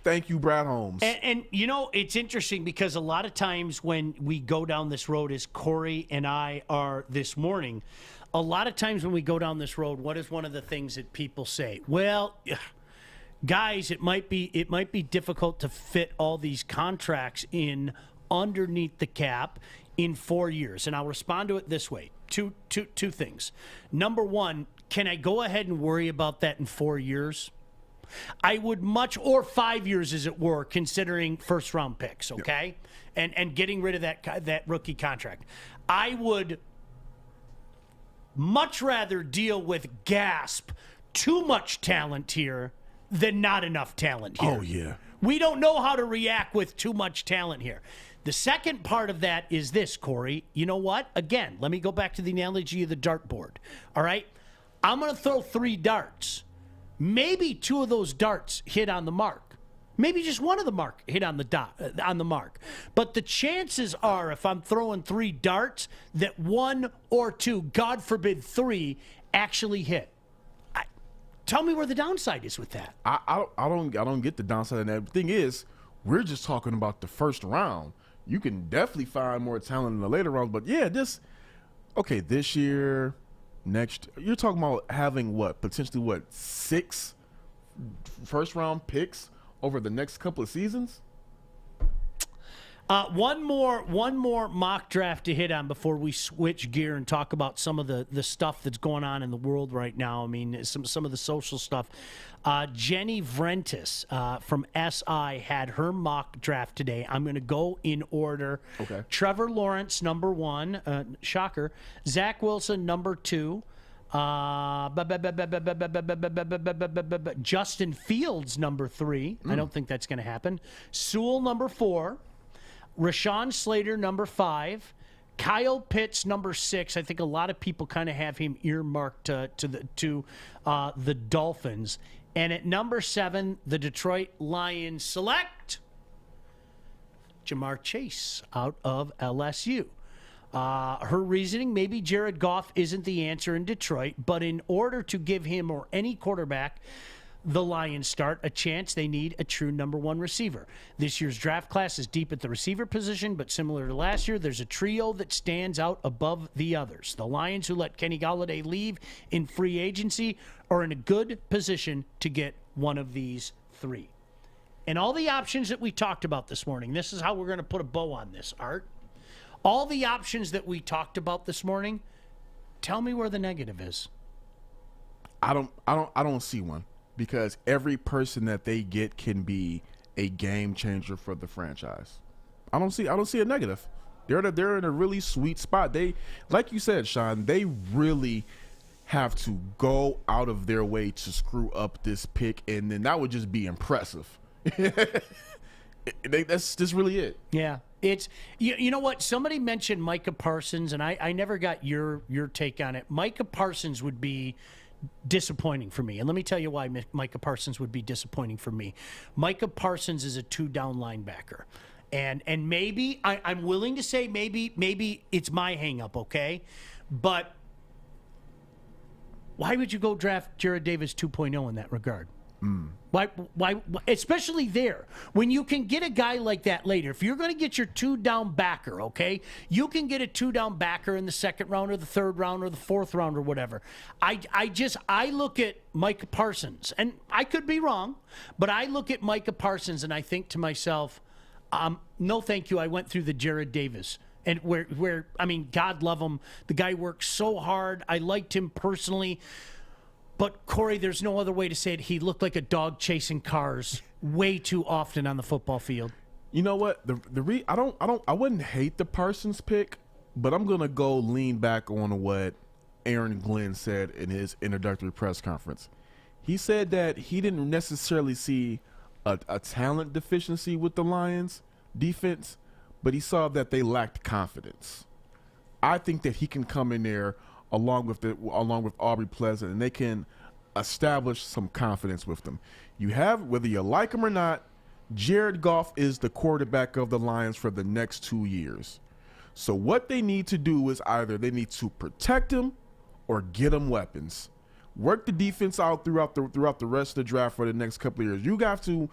thank you, Brad Holmes. And you know, it's interesting because a lot of times when we go down this road, as Corey and I are this morning, a lot of times when we go down this road, what is one of the things that people say? Well, guys, it might be difficult to fit all these contracts in underneath the cap in 4 years. And I'll respond to it this way. Two things. Number one, can I go ahead and worry about that in 4 years? I would or 5 years, as it were, considering first-round picks, okay? Yep. And getting rid of that rookie contract. I would much rather deal with too much talent here than not enough talent here. Oh, yeah. We don't know how to react with too much talent here. The second part of that is this, Corey. You know what? Again, let me go back to the analogy of the dartboard. All right? I'm going to throw 3 darts. Maybe 2 of those darts hit on the mark. Maybe just one of the hit on the mark. But the chances are, if I'm throwing 3 darts, that 1 or 2, God forbid 3, actually hit. Tell me where the downside is with that. I don't get the downside of that. The thing is, we're just talking about the first round. You can definitely find more talent in the later rounds, but yeah, this year, next, you're talking about having potentially 6 first round picks over the next couple of seasons? One more mock draft to hit on before we switch gear and talk about some of the stuff that's going on in the world right now. I mean, some of the social stuff. Jenny Vrentis from SI had her mock draft today. I'm going to go in order. Okay. Trevor Lawrence, number 1. Shocker. Zach Wilson, number 2. Justin Fields, number 3. I don't think that's going to happen. Sewell, number 4. Rashawn Slater, number 5. Kyle Pitts, number 6. I think a lot of people kind of have him earmarked to the Dolphins. And at number 7, the Detroit Lions select Jamar Chase out of LSU. Her reasoning, maybe Jared Goff isn't the answer in Detroit, but in order to give him or any quarterback the Lions start a chance, they need a true number 1 receiver. This year's draft class is deep at the receiver position, but similar to last year, there's a trio that stands out above the others. The Lions, who let Kenny Golladay leave in free agency, are in a good position to get one of these 3. And all the options that we talked about this morning, this is how we're going to put a bow on this, Art. All the options that we talked about this morning, tell me where the negative is. I don't see one. Because every person that they get can be a game changer for the franchise. I don't see a negative. They're in a really sweet spot. They, like you said, Sean, they really have to go out of their way to screw up this pick, and then that would just be impressive. That's just really it. Yeah. It's you know what? Somebody mentioned Micah Parsons, and I never got your take on it. Micah Parsons would be disappointing for me. And let me tell you why Micah Parsons would be disappointing for me. Micah Parsons is a 2-down linebacker. And maybe I'm willing to say maybe it's my hang up, okay? But why would you go draft Jared Davis 2.0 in that regard? Why, especially there, when you can get a guy like that later? If you're going to get your 2-down backer, okay, you can get a 2-down backer in the 2nd round or the 3rd round or the 4th round or whatever. I look at Micah Parsons, and I could be wrong, but I look at Micah Parsons and I think to myself, no, thank you. I went through the Jared Davis. And where I mean, God love him. The guy worked so hard. I liked him personally. But, Corey, there's no other way to say it. He looked like a dog chasing cars way too often on the football field. You know what? I wouldn't hate the Parsons pick, but I'm gonna go lean back on what Aaron Glenn said in his introductory press conference. He said that he didn't necessarily see a talent deficiency with the Lions defense, but he saw that they lacked confidence. I think that he can come in there along with Aubrey Pleasant, and they can establish some confidence with them. You have, whether you like him or not, Jared Goff is the quarterback of the Lions for the next 2 years. So what they need to do is either they need to protect him or get him weapons. Work the defense out throughout the rest of the draft for the next couple of years.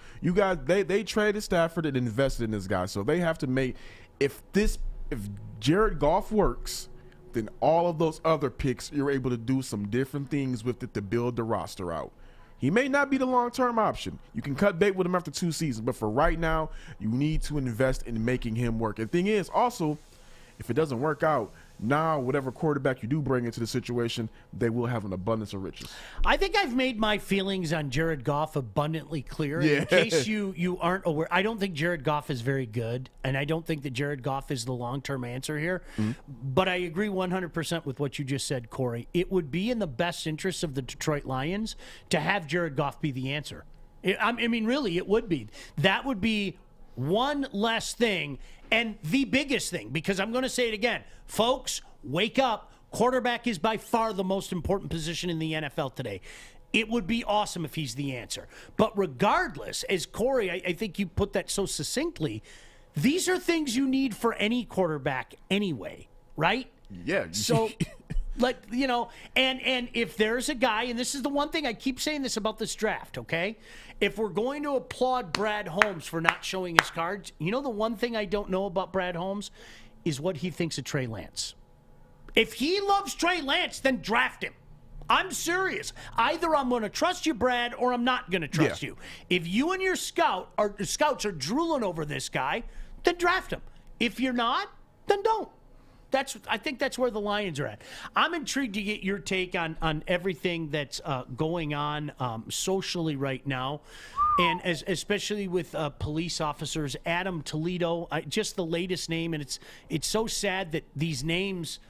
They traded Stafford and invested in this guy, so they have to make if Jared Goff works, then all of those other picks, you're able to do some different things with it to build the roster out. He may not be the long-term option. You can cut bait with him after 2 seasons, but for right now, you need to invest in making him work. And the thing is, also, if it doesn't work out, now whatever quarterback you do bring into the situation, they will have an abundance of riches. I think I've made my feelings on Jared Goff abundantly clear. Yeah. In case you aren't aware, I don't think Jared Goff is very good, and I don't think that Jared Goff is the long-term answer here. Mm-hmm. But I agree 100% with what you just said, Corey. It would be in the best interest of the Detroit Lions to have Jared Goff be the answer. I mean, really, it would be. That would be one less thing, and the biggest thing, because I'm going to say it again. Folks, wake up. Quarterback is by far the most important position in the NFL today. It would be awesome if he's the answer. But regardless, as Corey, I think you put that so succinctly, these are things you need for any quarterback anyway, right? Yeah. So, like, you know, and if there's a guy, and this is the one thing I keep saying this about this draft, okay? If we're going to applaud Brad Holmes for not showing his cards, you know the one thing I don't know about Brad Holmes is what he thinks of Trey Lance. If he loves Trey Lance, then draft him. I'm serious. Either I'm going to trust you, Brad, or I'm not going to trust you. If you and your scouts are drooling over this guy, then draft him. If you're not, then don't. I think that's where the Lions are at. I'm intrigued to get your take on everything that's going on socially right now, and especially with police officers. Adam Toledo, just the latest name, and it's so sad that these names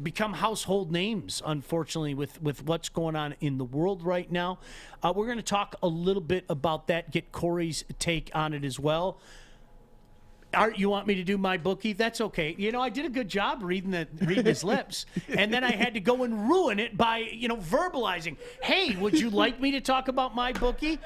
become household names, unfortunately, with what's going on in the world right now. We're going to talk a little bit about that, get Corey's take on it as well. Art, you want me to do my bookie? That's okay. You know, I did a good job reading his lips, and then I had to go and ruin it by, verbalizing, hey, would you like me to talk about my bookie?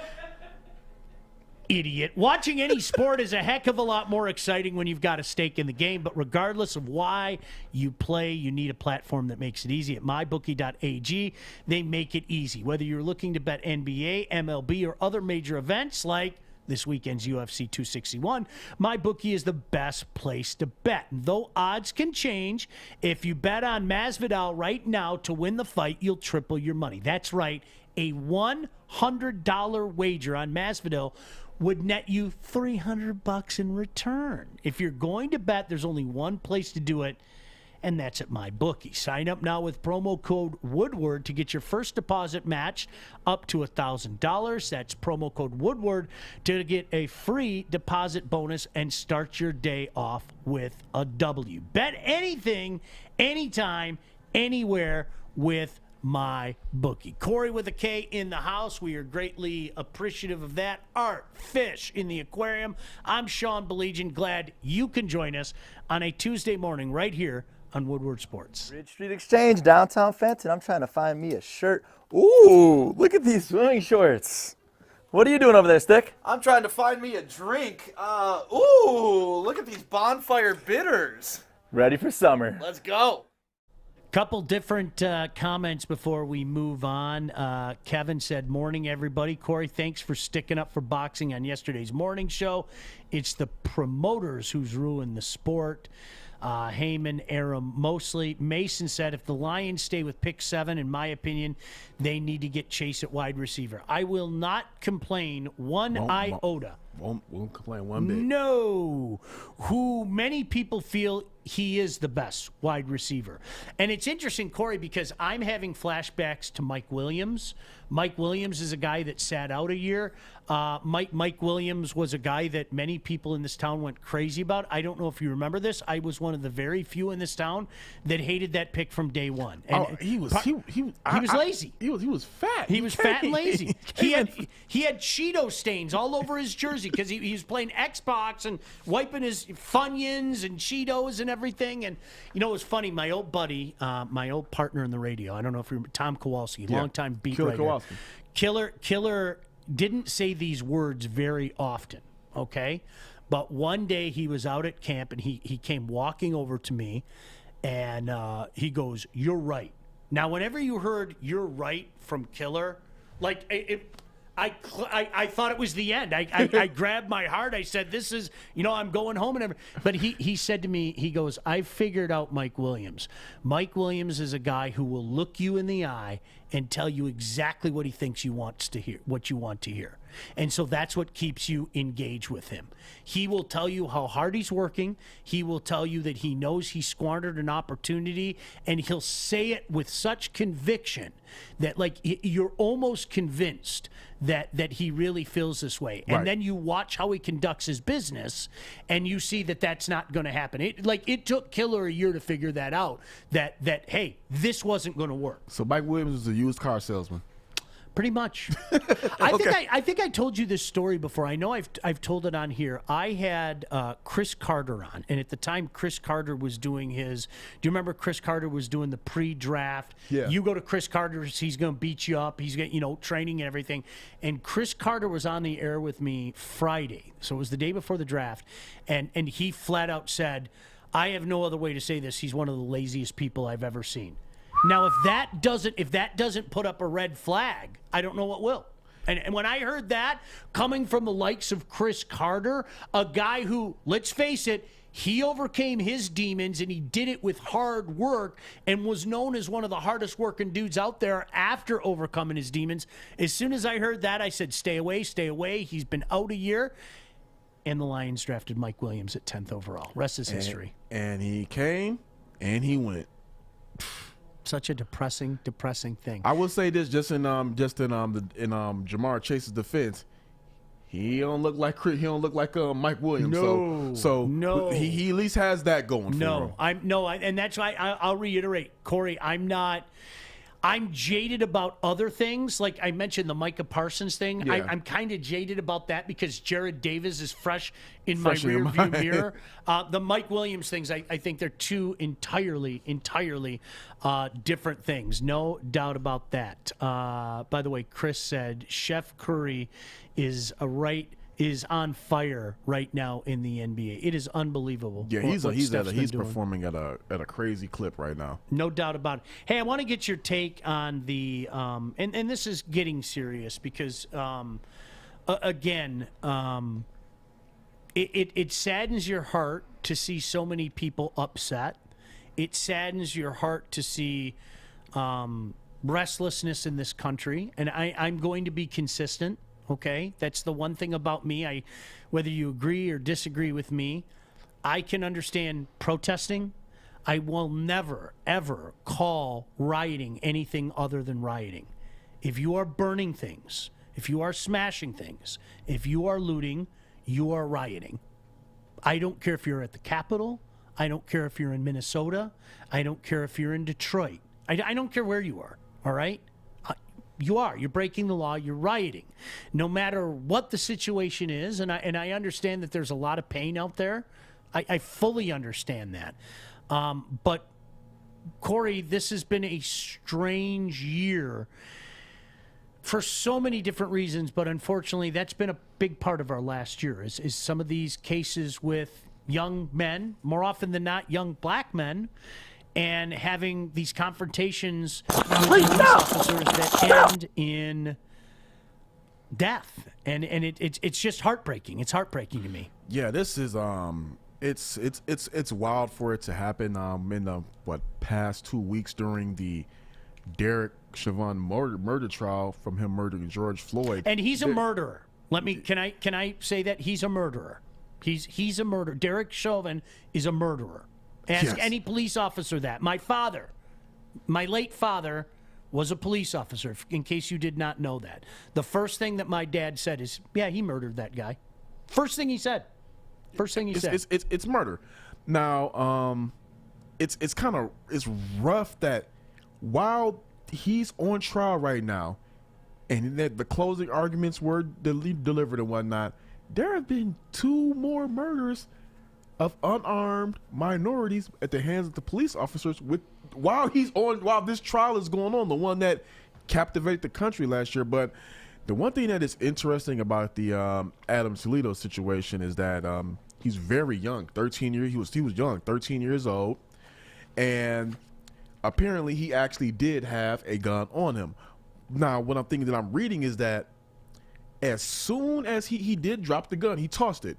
Idiot. Watching any sport is a heck of a lot more exciting when you've got a stake in the game, but regardless of why you play, you need a platform that makes it easy. At mybookie.ag, they make it easy. Whether you're looking to bet NBA, MLB, or other major events like this weekend's UFC 261, MyBookie is the best place to bet. And though odds can change, if you bet on Masvidal right now to win the fight, you'll triple your money. That's right. A $100 wager on Masvidal would net you $300 in return. If you're going to bet, there's only one place to do it, and that's at MyBookie. Sign up now with promo code Woodward to get your first deposit matched up to $1,000. That's promo code Woodward to get a free deposit bonus and start your day off with a W. Bet anything, anytime, anywhere with my bookie. Corey with a K in the house. We are greatly appreciative of that. Art, fish in the aquarium. I'm Sean Baligian. Glad you can join us on a Tuesday morning right here on Woodward Sports. Bridge Street Exchange, downtown Fenton. I'm trying to find me a shirt. Ooh, look at these swimming shorts. What are you doing over there, Stick? I'm trying to find me a drink. Ooh, look at these bonfire bitters. Ready for summer. Let's go. Couple different comments before we move on. Kevin said, morning, everybody. Corey, thanks for sticking up for boxing on yesterday's morning show. It's the promoters who's ruined the sport. Heyman, Aram, mostly. Mason said, if the Lions stay with pick 7, in my opinion, they need to get Chase at wide receiver. I will not complain one iota. Won't complain one bit. No. Who many people feel he is the best wide receiver. And it's interesting, Corey, because I'm having flashbacks to Mike Williams. Mike Williams is a guy that sat out a year. Mike Williams was a guy that many people in this town went crazy about. I don't know if you remember this. I was one of the very few in this town that hated that pick from day one. And he was lazy. He was fat. He was fat and lazy. He had Cheeto stains all over his jersey because he was playing Xbox and wiping his Funyuns and Cheetos and everything. And it was funny. My old buddy, my old partner in the radio, I don't know if you remember, Tom Kowalski, longtime beat writer. Kowalski. Killer didn't say these words very often, okay? But one day he was out at camp and he came walking over to me and he goes, "You're right." Now, whenever you heard "you're right" from Killer, like I thought it was the end. I grabbed my heart. I said, "This is, I'm going home and everything." But he said to me, he goes, "I figured out Mike Williams. Mike Williams is a guy who will look you in the eye and tell you exactly what he thinks you want to hear, what you want to hear. And so that's what keeps you engaged with him. He will tell you how hard he's working. He will tell you that he knows he squandered an opportunity, and he'll say it with such conviction that, like, you're almost convinced that he really feels this way. And then you watch how he conducts his business, and you see that that's not going to happen. It took Killer a year to figure that out, that hey, this wasn't going to work. So Mike Williams was a used car salesman. Pretty much. I think I told you this story before. I know I've told it on here. I had Chris Carter on, and at the time Chris Carter was doing his. Do you remember Chris Carter was doing the pre-draft? Yeah. You go to Chris Carter, he's going to beat you up. He's got training and everything. And Chris Carter was on the air with me Friday, so it was the day before the draft, and he flat out said, "I have no other way to say this. He's one of the laziest people I've ever seen." Now, if that doesn't put up a red flag, I don't know what will. And when I heard that coming from the likes of Chris Carter, a guy who, let's face it, he overcame his demons and he did it with hard work and was known as one of the hardest working dudes out there after overcoming his demons. As soon as I heard that, I said, stay away, stay away. He's been out a year. And the Lions drafted Mike Williams at 10th overall. Rest is history. And he came and he went. Such a depressing thing. I will say this, just in Jamar Chase's defense, he don't look like Mike Williams. No. He at least has that going for him. And that's why I'll reiterate, Corey. I'm jaded about other things. Like I mentioned the Micah Parsons thing. Yeah. I'm kind of jaded about that because Jared Davis is fresh in my rearview mirror. The Mike Williams things, I think they're two entirely different things. No doubt about that. By the way, Chris said Chef Curry is on fire right now in the NBA. It is unbelievable. Yeah, he's performing at a crazy clip right now. No doubt about it. Hey, I want to get your take on the and this is getting serious because it saddens your heart to see so many people upset. It saddens your heart to see restlessness in this country, and I'm going to be consistent. Okay, that's the one thing about me. Whether you agree or disagree with me, I can understand protesting. I will never, ever call rioting anything other than rioting. If you are burning things, if you are smashing things, if you are looting, you are rioting. I don't care if you're at the Capitol. I don't care if you're in Minnesota. I don't care if you're in Detroit. I don't care where you are. all right? You are. You're breaking the law. You're rioting. No matter what the situation is, and I understand that there's a lot of pain out there. I fully understand that. But, Corey, this has been a strange year for so many different reasons, but unfortunately that's been a big part of our last year is some of these cases with young men, more often than not young black men, and having these confrontations with police officers that end in death. And it's just heartbreaking. It's heartbreaking to me. Yeah, this is it's wild for it to happen in the past 2 weeks during the Derek Chauvin murder trial from him murdering George Floyd. And he's a murderer. Can I say that he's a murderer? He's a murderer. Derek Chauvin is a murderer. Ask any police officer that. My late father was a police officer, in case you did not know that. The first thing that my dad said is, yeah, he murdered that guy. First thing he said. It's murder. Now, it's rough that while he's on trial right now, and that the closing arguments were delivered and whatnot, there have been 2 more murders of unarmed minorities at the hands of the police officers while this trial is going on, the one that captivated the country last year. But the one thing that is interesting about the Adam Toledo situation is that he's very young, 13 years. He was young, 13 years old, and apparently he actually did have a gun on him. Now, what I'm thinking that I'm reading is that as soon as he did drop the gun, he tossed it.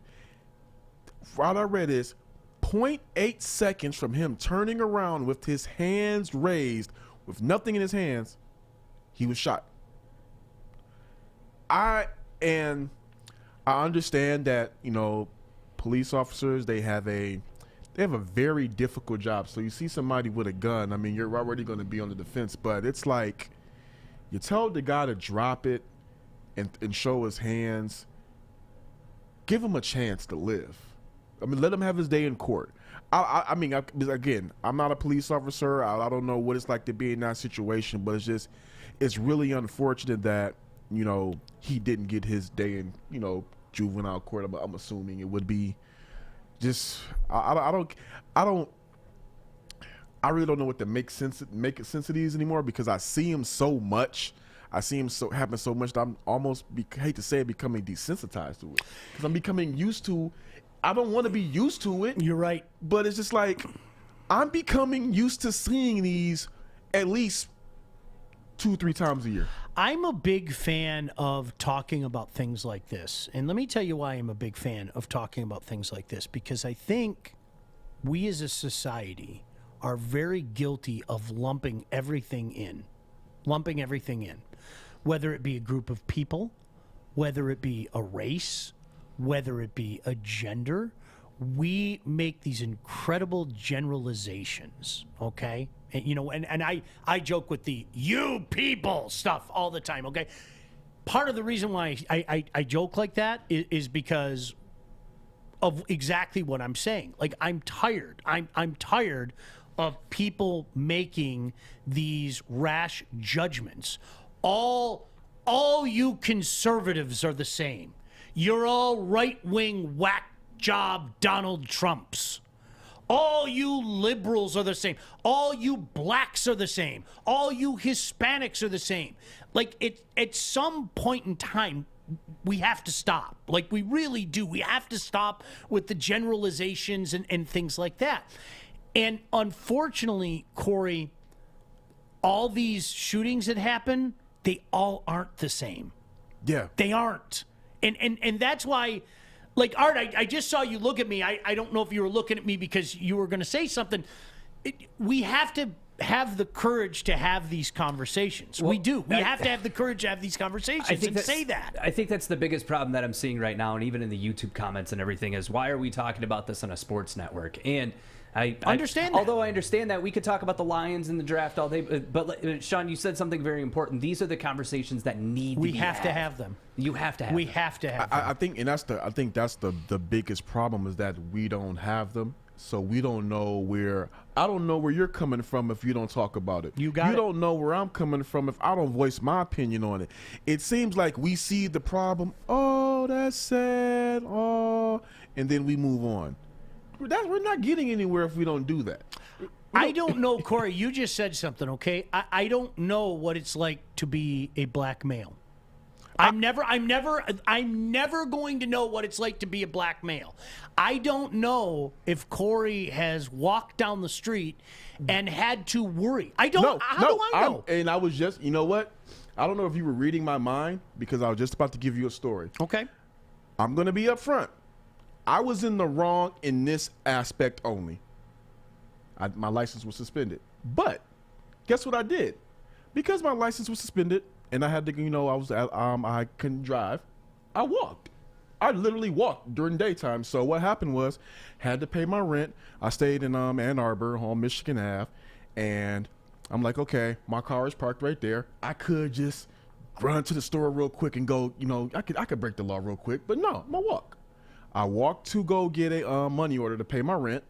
What I read is 0.8 seconds from him turning around with his hands raised, with nothing in his hands, he was shot. I understand that, police officers, they have a very difficult job. So you see somebody with a gun, I mean, you're already going to be on the defense, but it's like you tell the guy to drop it and show his hands. Give him a chance to live. I mean, let him have his day in court. Again, I'm not a police officer. I don't know what it's like to be in that situation, but it's really unfortunate that, he didn't get his day in, juvenile court. I'm assuming it would be just, I really don't know what to make sense of these anymore, because I see him so much. I see him happen so much that I'm almost, hate to say it, becoming desensitized to it, because I'm becoming used to. I don't want to be used to it. You're right. But it's just like I'm becoming used to seeing these at least 2-3 times a year. I'm a big fan of talking about things like this. And let me tell you why I'm a big fan of talking about things like this, because I think we as a society are very guilty of lumping everything in, whether it be a group of people, whether it be a race, whether it be a gender. We make these incredible generalizations, okay? And I joke with the "you people" stuff all the time, okay? Part of the reason why I joke like that is because of exactly what I'm saying. Like, I'm tired. I'm tired of people making these rash judgments. All you conservatives are the same. You're all right-wing whack job Donald Trumps. All you liberals are the same. All you blacks are the same. All you Hispanics are the same. Like, at some point in time, we have to stop. Like, we really do. We have to stop with the generalizations and things like that. And unfortunately, Corey, all these shootings that happen, they all aren't the same. Yeah. They aren't. And that's why, like, Art, I just saw you look at me. I don't know if you were looking at me because you were going to say something. We have to have the courage to have these conversations. Well, we do. We have to have the courage to have these conversations and say that. I think that's the biggest problem that I'm seeing right now, and even in the YouTube comments and everything, is why are we talking about this on a sports network? And I understand that. Although I understand that we could talk about the Lions and the draft all day, but Sean, you said something very important. These are the conversations that need to be had. We have to have them. You have to have them. We have to have them. I think that's the biggest problem, is that we don't have them. so we don't know where. I don't know where you're coming from if you don't talk about it. You got it. Don't know where I'm coming from if I don't voice my opinion on it. It seems like we see the problem. Oh, that's sad. Oh, and then we move on. We're not getting anywhere if we don't do that. I don't know, Corey. You just said something, okay? I don't know what it's like to be a black male. I'm never going to know what it's like to be a black male. I don't know if Corey has walked down the street and had to worry. I don't. How do I know? And I was just, you know what? I don't know if you were reading my mind because I was just about to give you a story. Okay. I'm going to be upfront. I was in the wrong in this aspect only. My license was suspended. But guess what I did? Because my license was suspended, and I had to, I couldn't drive. I walked. I literally walked during daytime. So what happened was, had to pay my rent. I stayed in Ann Arbor on Michigan Ave, and I'm like, okay, my car is parked right there. I could just run to the store real quick and go. I could break the law real quick, but no, I'm gonna walk. I walked to go get a money order to pay my rent,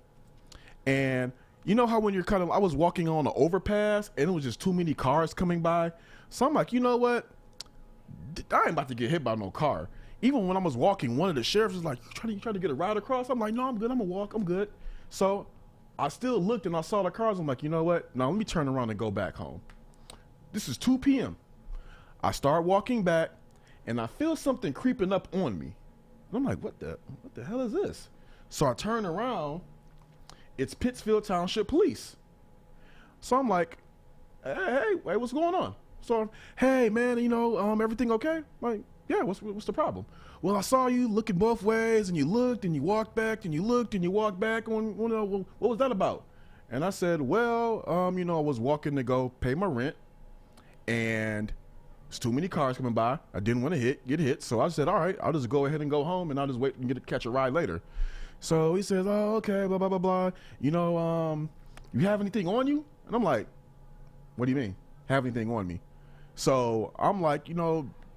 and you know how when you're I was walking on an overpass and it was just too many cars coming by. So I'm like, you know what? I ain't about to get hit by no car. Even when I was walking, one of the sheriffs was like, you trying to get a ride across? I'm like, no, I'm good. I'm gonna walk. I'm good. So I still looked and I saw the cars. I'm like, you know what? Now let me turn around and go back home. This is 2 p.m. I start walking back and I feel something creeping up on me. And I'm like, what the hell is this? So I turn around. It's Pittsfield Township Police. So I'm like, hey, what's going on? So, hey, man, everything okay? I'm like, yeah, what's the problem? Well, I saw you looking both ways, and you looked, and you walked back, and you looked, and you walked back. What was that about? And I said, well, I was walking to go pay my rent, and there's too many cars coming by. I didn't want to get hit, so I said, all right, I'll just go ahead and go home, and I'll just wait and catch a ride later. So he says, oh, okay, blah, blah, blah, blah. You have anything on you? And I'm like, what do you mean? Have anything on me? So I'm like,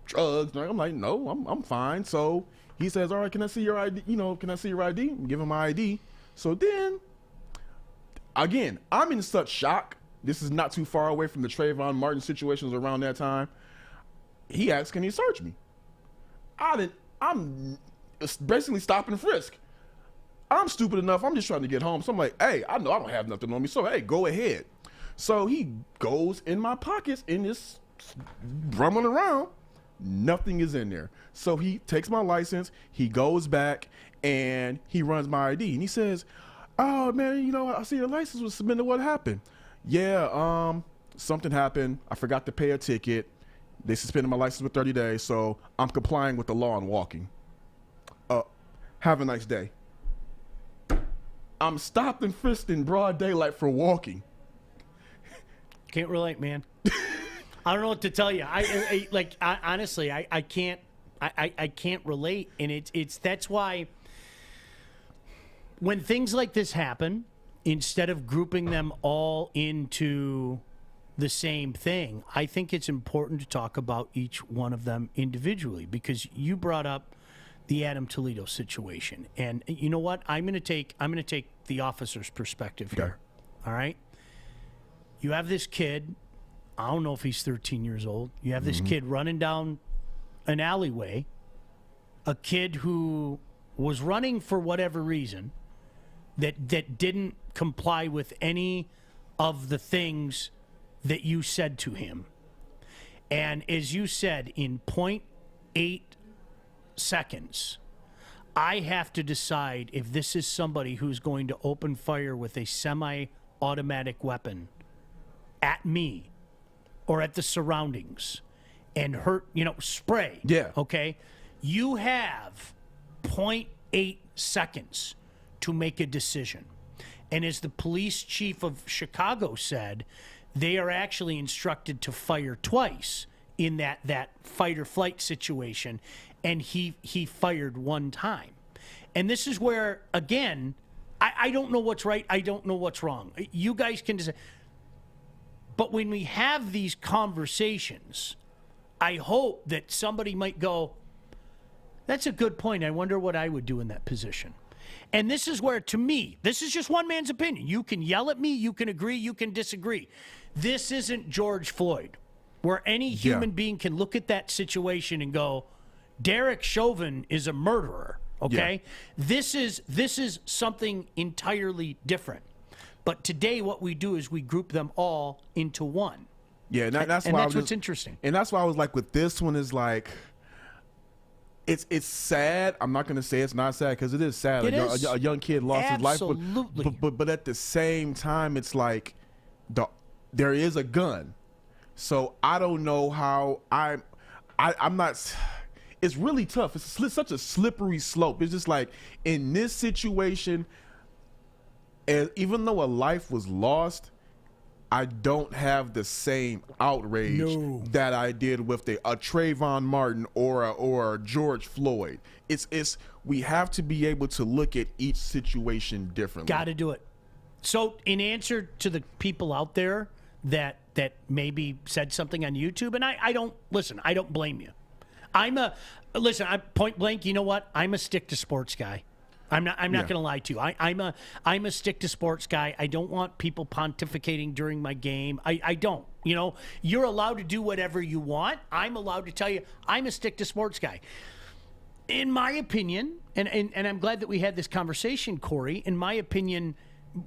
drugs. I'm like, no, I'm fine. So he says, all right, can I see your ID? Can I see your ID? Give him my ID. So then, again, I'm in such shock. This is not too far away from the Trayvon Martin situations around that time. He asked, can he search me? I'm basically stop and frisk. I'm stupid enough. I'm just trying to get home. So I'm like, hey, I know I don't have nothing on me. So, hey, go ahead. So he goes in my pockets and is rumming around. Nothing is in there. So he takes my license. He goes back and he runs my ID. And he says, oh, man, I see your license was submitted. What happened? Yeah, something happened. I forgot to pay a ticket. They suspended my license for 30 days. So I'm complying with the law and walking. Have a nice day. I'm stopped and frisked in broad daylight for walking. Can't relate, man. I don't know what to tell you. Honestly, I can't relate, and that's why when things like this happen, instead of grouping them all into the same thing, I think it's important to talk about each one of them individually, because you brought up the Adam Toledo situation, and you know what? I'm going to take the officer's perspective here. Okay. All right. You have this kid. I don't know if he's 13 years old. You have this kid running down an alleyway. A kid who was running for whatever reason that didn't comply with any of the things that you said to him. And as you said, in 0.8 seconds, I have to decide if this is somebody who's going to open fire with a semi-automatic weapon at me or at the surroundings and hurt, spray. Yeah. Okay? You have 0.8 seconds to make a decision. And as the police chief of Chicago said, they are actually instructed to fire twice in that fight or flight situation, and he fired one time. And this is where, again, I don't know what's right, I don't know what's wrong. You guys can decide. But when we have these conversations, I hope that somebody might go, that's a good point. I wonder what I would do in that position. And this is where, to me, this is just one man's opinion. You can yell at me, you can agree, you can disagree. This isn't George Floyd, where any human being can look at that situation and go, Derek Chauvin is a murderer, okay? This is something entirely different. But today what we do is we group them all into one. Yeah, and that's what's interesting. And that's why I was like, with this one is like, it's sad. I'm not going to say it's not sad because it is sad. A young kid lost his life. But at the same time, it's like there is a gun. So I don't know how I'm not. It's really tough. It's such a slippery slope. It's just like in this situation, and even though a life was lost, I don't have the same outrage that I did with a Trayvon Martin or a George Floyd. We have to be able to look at each situation differently. Got to do it. So in answer to the people out there that maybe said something on YouTube, and I don't blame you. I'm point blank, you know what? I'm a stick to sports guy. I'm not going to lie to you. I'm a stick to sports guy. I don't want people pontificating during my game. I don't. You know, you're allowed to do whatever you want. I'm allowed to tell you I'm a stick to sports guy. In my opinion, and I'm glad that we had this conversation, Corey. In my opinion,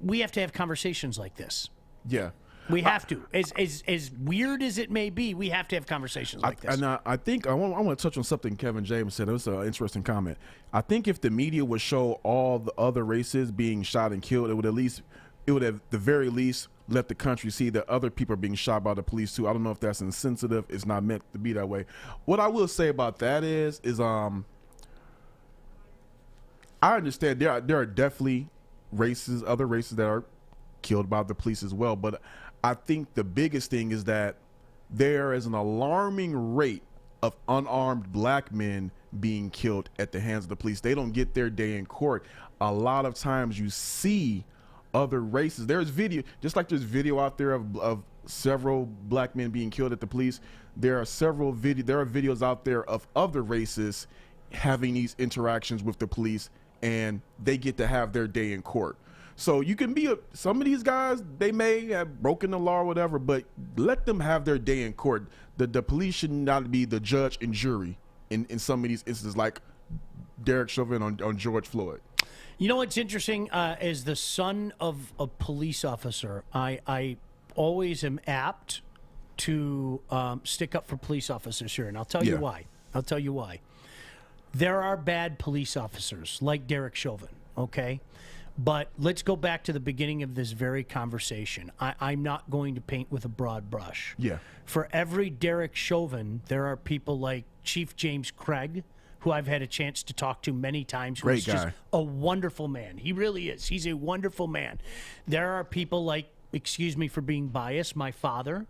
we have to have conversations like this. Yeah. We have to. As weird as it may be, we have to have conversations like this. And I think I want to touch on something Kevin James said. It was an interesting comment. I think if the media would show all the other races being shot and killed, it would have the very least let the country see that other people are being shot by the police too. I don't know if that's insensitive. It's not meant to be that way. What I will say about that is I understand there are definitely other races that are killed by the police as well, but I think the biggest thing is that there is an alarming rate of unarmed black men being killed at the hands of the police. They don't get their day in court. A lot of times you see other races. There's video, just like there's video out there of several black men being killed at the police. There are videos out there of other races having these interactions with the police, and they get to have their day in court. So you can be some of these guys, they may have broken the law or whatever, but let them have their day in court. The police should not be the judge and jury in some of these instances, like Derek Chauvin on George Floyd. You know what's interesting? As the son of a police officer, I always am apt to stick up for police officers here, and I'll tell you why. There are bad police officers like Derek Chauvin, okay? But let's go back to the beginning of this very conversation. I'm not going to paint with a broad brush. Yeah. For every Derek Chauvin, there are people like Chief James Craig, who I've had a chance to talk to many times. Great guy. Just a wonderful man. He really is. He's a wonderful man. There are people like, excuse me for being biased, my father,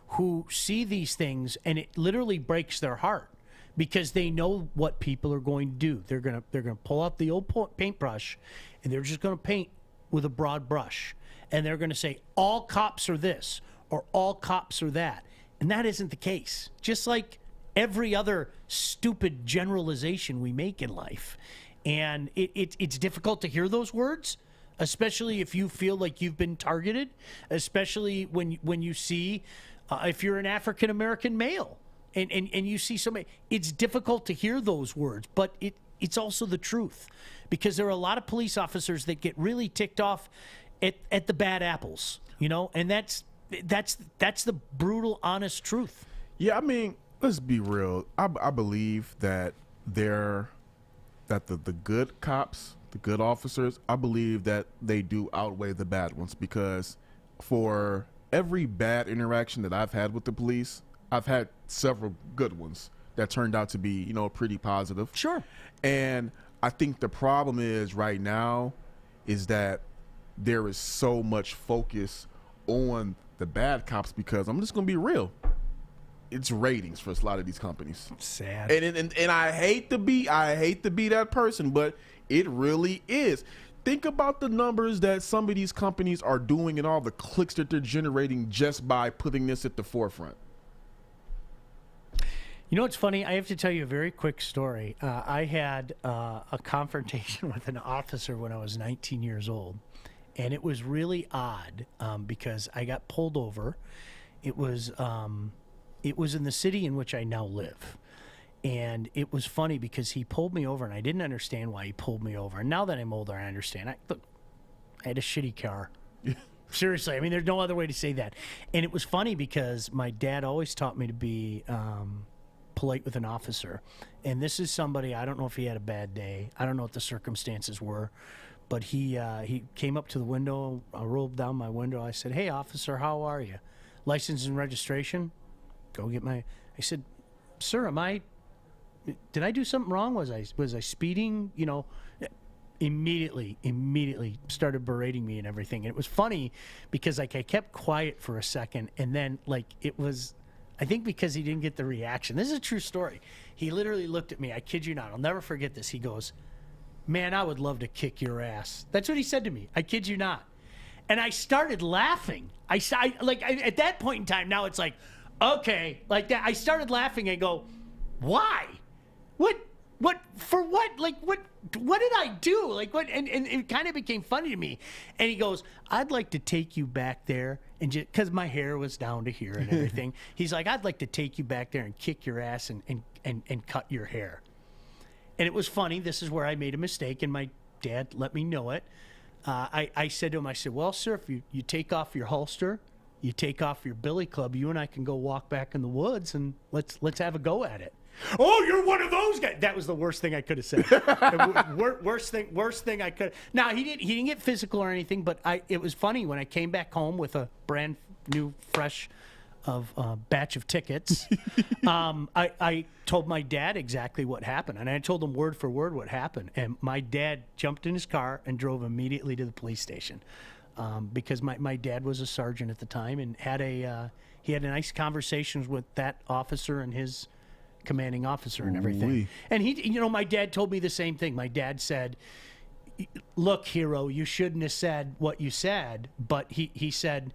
who see these things and it literally breaks their heart because they know what people are going to do. They're gonna pull out the old paintbrush and they're just going to paint with a broad brush. And they're going to say, all cops are this or all cops are that. And that isn't the case. Just like every other stupid generalization we make in life. And it's difficult to hear those words, especially if you feel like you've been targeted, especially when you see, if you're an African-American male and you see somebody, it's difficult to hear those words, but it's also the truth, because there are a lot of police officers that get really ticked off at the bad apples, you know, and that's the brutal, honest truth. Yeah, I mean, let's be real. I believe that the good cops, the good officers, I believe that they do outweigh the bad ones, because for every bad interaction that I've had with the police, I've had several good ones that turned out to be, you know, pretty positive. Sure. And I think the problem is right now is that there is so much focus on the bad cops, because I'm just going to be real. It's ratings for a lot of these companies. Sad. And I hate to be that person, but it really is. Think about the numbers that some of these companies are doing and all the clicks that they're generating just by putting this at the forefront. You know what's funny? I have to tell you a very quick story. I had a confrontation with an officer when I was 19 years old, and it was really odd because I got pulled over. It was in the city in which I now live. And it was funny because he pulled me over, and I didn't understand why he pulled me over. And now that I'm older, I understand. Look, I had a shitty car. Seriously, I mean, there's no other way to say that. And it was funny because my dad always taught me to be polite with an officer. And this is somebody, I don't know if he had a bad day. I don't know what the circumstances were. But he came up to the window. I rolled down my window. I said, "Hey, officer, how are you? License and registration?" Go get my... I said, "Sir, did I do something wrong? Was I speeding?" You know, immediately started berating me and everything. And it was funny because like I kept quiet for a second, and then like it was, I think because he didn't get the reaction. This is a true story. He literally looked at me. I kid you not. I'll never forget this. He goes, "Man, I would love to kick your ass." That's what he said to me. I kid you not. And I started laughing. At that point in time, now it's like, okay, like that. I started laughing and go, "Why? What for what? Like what did I do? Like what?" And it kind of became funny to me. And he goes, "I'd like to take you back there and just," because my hair was down to here and everything. He's like, "I'd like to take you back there and kick your ass and cut your hair." And it was funny. This is where I made a mistake, and my dad let me know it. I said to him, I said, "Well, sir, if you take off your holster, you take off your billy club, you and I can go walk back in the woods and let's have a go at it." "Oh, you're one of those guys." That was the worst thing I could have said. worst thing I could. Now he didn't get physical or anything, but it was funny when I came back home with a brand new, fresh batch of tickets. I told my dad exactly what happened, and I told him word for word what happened. And my dad jumped in his car and drove immediately to the police station. Because my dad was a sergeant at the time and he had a nice conversations with that officer and his commanding officer and everything. Ooh-wee. And my dad told me the same thing. My dad said, "Look, hero, you shouldn't have said what you said," but he said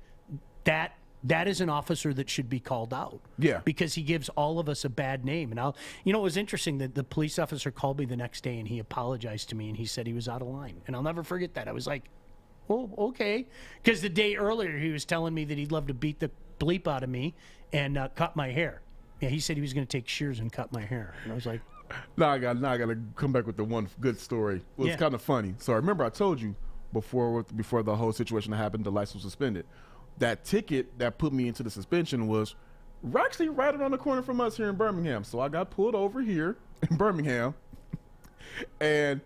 that is an officer that should be called out. Yeah. Because he gives all of us a bad name. And it was interesting that the police officer called me the next day and he apologized to me and he said he was out of line. And I'll never forget that. I was like, "Oh, okay." Because the day earlier, he was telling me that he'd love to beat the bleep out of me and cut my hair. Yeah, he said he was going to take shears and cut my hair. And I was like... Now I got to come back with the one good story. Well, it's kind of funny. So I remember I told you before the whole situation happened, the license was suspended. That ticket that put me into the suspension was actually right around the corner from us here in Birmingham. So I got pulled over here in Birmingham. And...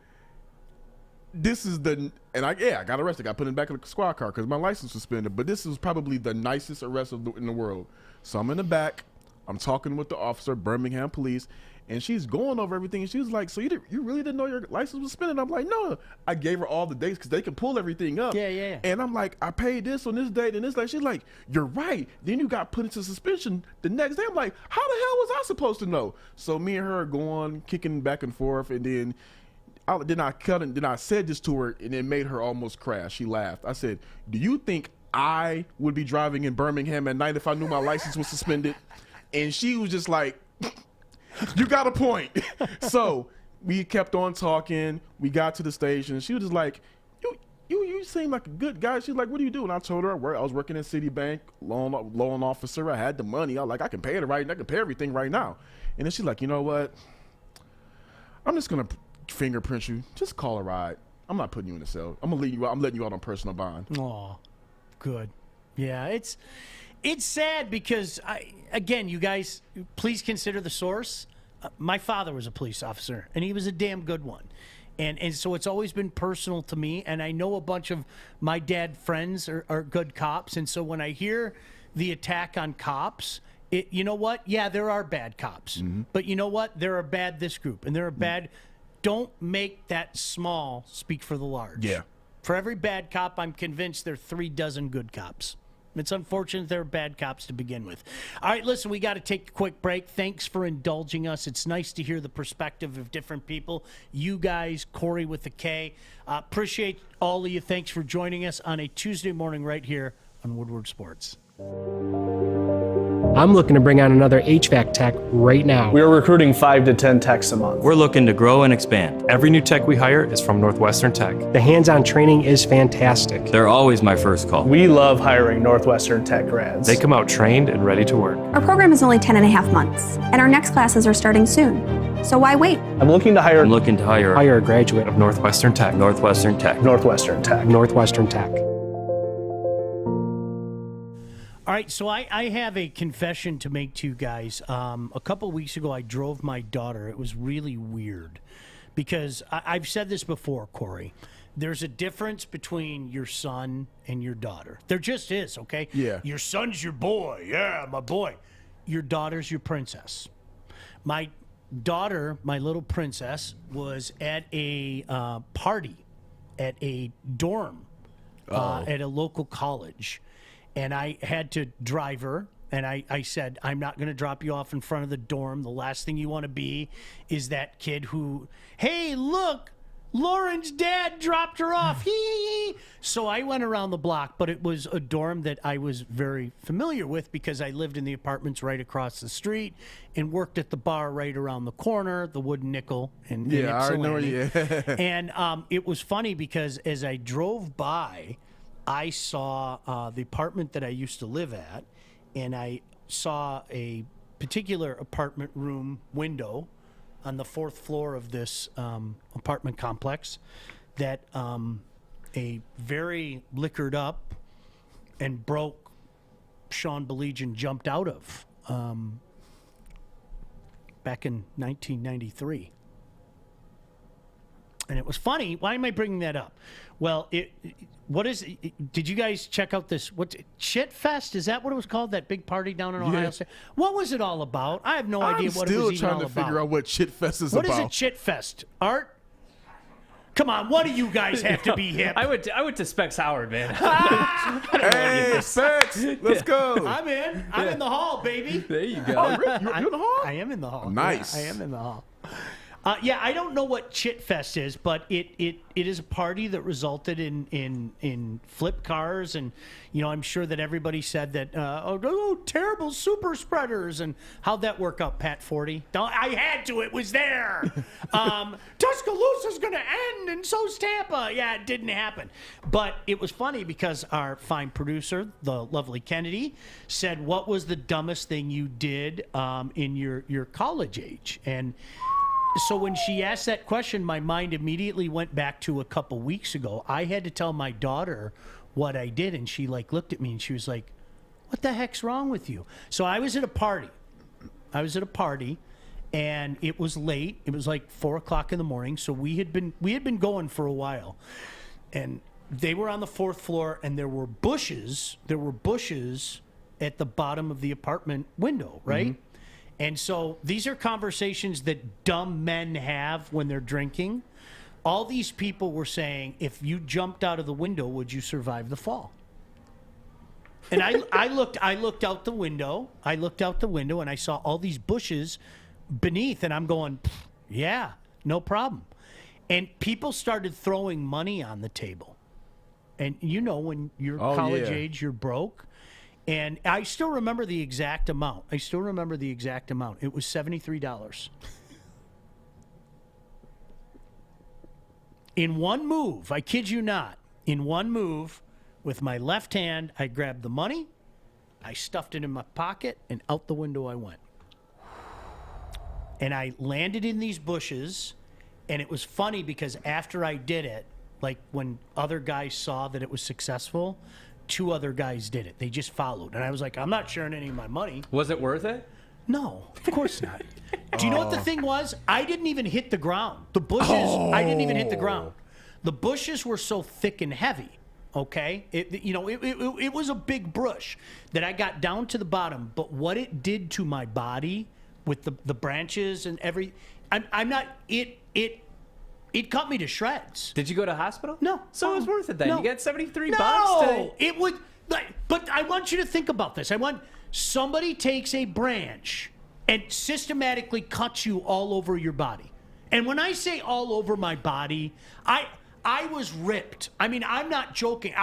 I got arrested. Got put in the back of the squad car because my license was suspended. But this was probably the nicest arrest in the world. So I'm in the back. I'm talking with the officer, Birmingham police, and she's going over everything. And she was like, "So you really didn't know your license was suspended?" I'm like, "No." I gave her all the dates because they can pull everything up. Yeah. And I'm like, "I paid this on this date and this date." She's like, "You're right. Then you got put into suspension the next day." I'm like, "How the hell was I supposed to know?" So me and her are going, kicking back and forth, and then I said this to her, and it made her almost crash. She laughed. I said, "Do you think I would be driving in Birmingham at night if I knew my license was suspended?" And she was just like, "You got a point." So we kept on talking. We got to the station. She was just like, you seem like a good guy." She's like, "What do you do?" And I told her I was working at Citibank, loan officer. I had the money. I was like, I can pay everything right now. And then she's like, "You know what? I'm just going to fingerprint you. Just call a ride. I'm not putting you in the cell. I'm letting you out on personal bond." Aw, good. Yeah, it's sad because, again, you guys, please consider the source. My father was a police officer, and he was a damn good one. And so it's always been personal to me, and I know a bunch of my dad friends are good cops, and so when I hear the attack on cops, you know what? Yeah, there are bad cops. Mm-hmm. But you know what? There are bad this group, and there are bad... Don't make that small speak for the large. Yeah. For every bad cop, I'm convinced there are 3 dozen good cops. It's unfortunate there are bad cops to begin with. All right, listen, we got to take a quick break. Thanks for indulging us. It's nice to hear the perspective of different people. You guys, Corey with the K. Appreciate all of you. Thanks for joining us on a Tuesday morning right here on Woodward Sports. I'm looking to bring on another HVAC tech right now. We are recruiting 5 to 10 techs a month. We're looking to grow and expand. Every new tech we hire is from Northwestern Tech. The hands-on training is fantastic. They're always my first call. We love hiring Northwestern Tech grads. They come out trained and ready to work. Our program is only 10.5 months, and our next classes are starting soon. So why wait? I'm looking to hire a graduate of Northwestern Tech. Northwestern Tech. Northwestern Tech. Northwestern Tech. All right, so I have a confession to make to you guys. A couple weeks ago, I drove my daughter. It was really weird because I've said this before, Corey. There's a difference between your son and your daughter. There just is, okay? Yeah. Your son's your boy. Yeah, my boy. Your daughter's your princess. My daughter, my little princess, was at a party at a dorm at a local college. And I had to drive her, and I said, I'm not going to drop you off in front of the dorm. The last thing you want to be is that kid who, hey, look, Lauren's dad dropped her off. Hee. So I went around the block, but it was a dorm that I was very familiar with because I lived in the apartments right across the street and worked at the bar right around the corner, the Wooden Nickel. And I already know. Yeah. And it was funny because as I drove by, I saw the apartment that I used to live at, and I saw a particular apartment room window on the 4th floor of this apartment complex that a very liquored up and broke Sean Baligian jumped out of back in 1993. And it was funny. Why am I bringing that up? Well, did you guys check out this? Shit Fest? Is that what it was called? That big party down in Ohio State? What was it all about? I have no idea what it was even all about. I'm still trying to figure out what Shit Fest is about. What is a Shit Fest? Art? Come on, what do you guys have to be hip? I went to Specs Howard, man. Hey, Specs, let's go. I'm in. I'm in the hall, baby. There you go. Oh, really? You're in the hall? I am in the hall. Nice. Yeah, I am in the hall. Yeah, I don't know what Chit Fest is, but it is a party that resulted in flip cars, and I'm sure that everybody said that terrible super spreaders, and how'd that work out, Pat 40? I had to. It was there. Tuscaloosa's going to end, and so's Tampa. Yeah, it didn't happen, but it was funny because our fine producer, the lovely Kennedy, said, "What was the dumbest thing you did in your college age?" And so when she asked that question, my mind immediately went back to a couple weeks ago. I had to tell my daughter what I did, and she looked at me and she was like, "What the heck's wrong with you?" So I was at a party. And it was late. It was like 4:00 in the morning. So we had been going for a while, and they were on the 4th floor, and there were bushes. There were bushes at the bottom of the apartment window, right? Mm-hmm. And so these are conversations that dumb men have when they're drinking. All these people were saying, if you jumped out of the window, would you survive the fall? And I looked out the window. And I saw all these bushes beneath, and I'm going, yeah, no problem. And people started throwing money on the table. And when you're college age, you're broke. And I still remember the exact amount. It was $73. In one move, I kid you not, with my left hand, I grabbed the money, I stuffed it in my pocket, and out the window I went. And I landed in these bushes, and it was funny because after I did it, like when other guys saw that it was successful, 2 other guys did it. They just followed. And I was like, I'm not sharing any of my money. Was it worth it? No, of course not. Do you know what the thing was? I didn't even hit the ground. The bushes, I didn't even hit the ground. The bushes were so thick and heavy, okay? It was a big brush that I got down to the bottom. But what it did to my body with the branches and it cut me to shreds. Did you go to hospital? No. So it was worth it then. No. You get $73 No, it would. But I want you to think about this. I want somebody takes a branch and systematically cuts you all over your body. And when I say all over my body, I was ripped. I mean, I'm not joking.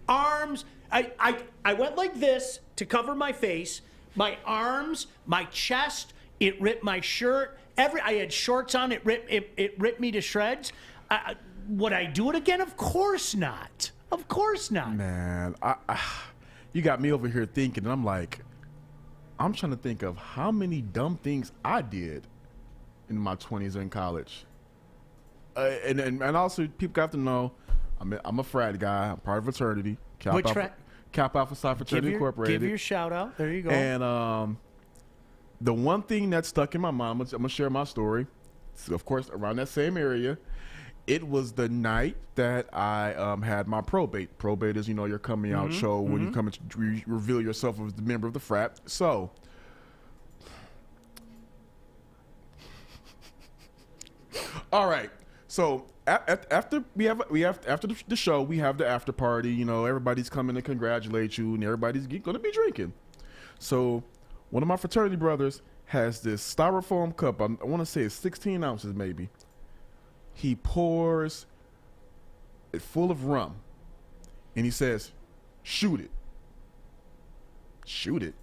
Arms. I went like this to cover my face. my arms, my chest. It ripped my shirt. I had shorts on. It ripped me to shreds. Would I do it again? Of course not. Of course not. Man, you got me over here thinking, and I'm like, I'm trying to think of how many dumb things I did in my 20s in college. And also, people have to know, I'm a frat guy. I'm part of a fraternity. Which frat? Kappa Alpha Psi Fraternity Incorporated. Give your shout out. There you go. And the one thing that stuck in my mind, I'm gonna share my story. So of course, around that same area, it was the night that I had my probate. Probate is, your coming out show when you come and reveal yourself as the member of the frat. So, all right. So after after the show, we have the after party. Everybody's coming to congratulate you, and everybody's going to be drinking. So one of my fraternity brothers has this styrofoam cup. I want to say it's 16 ounces maybe. He pours it full of rum, and he says, "Shoot it." Shoot it.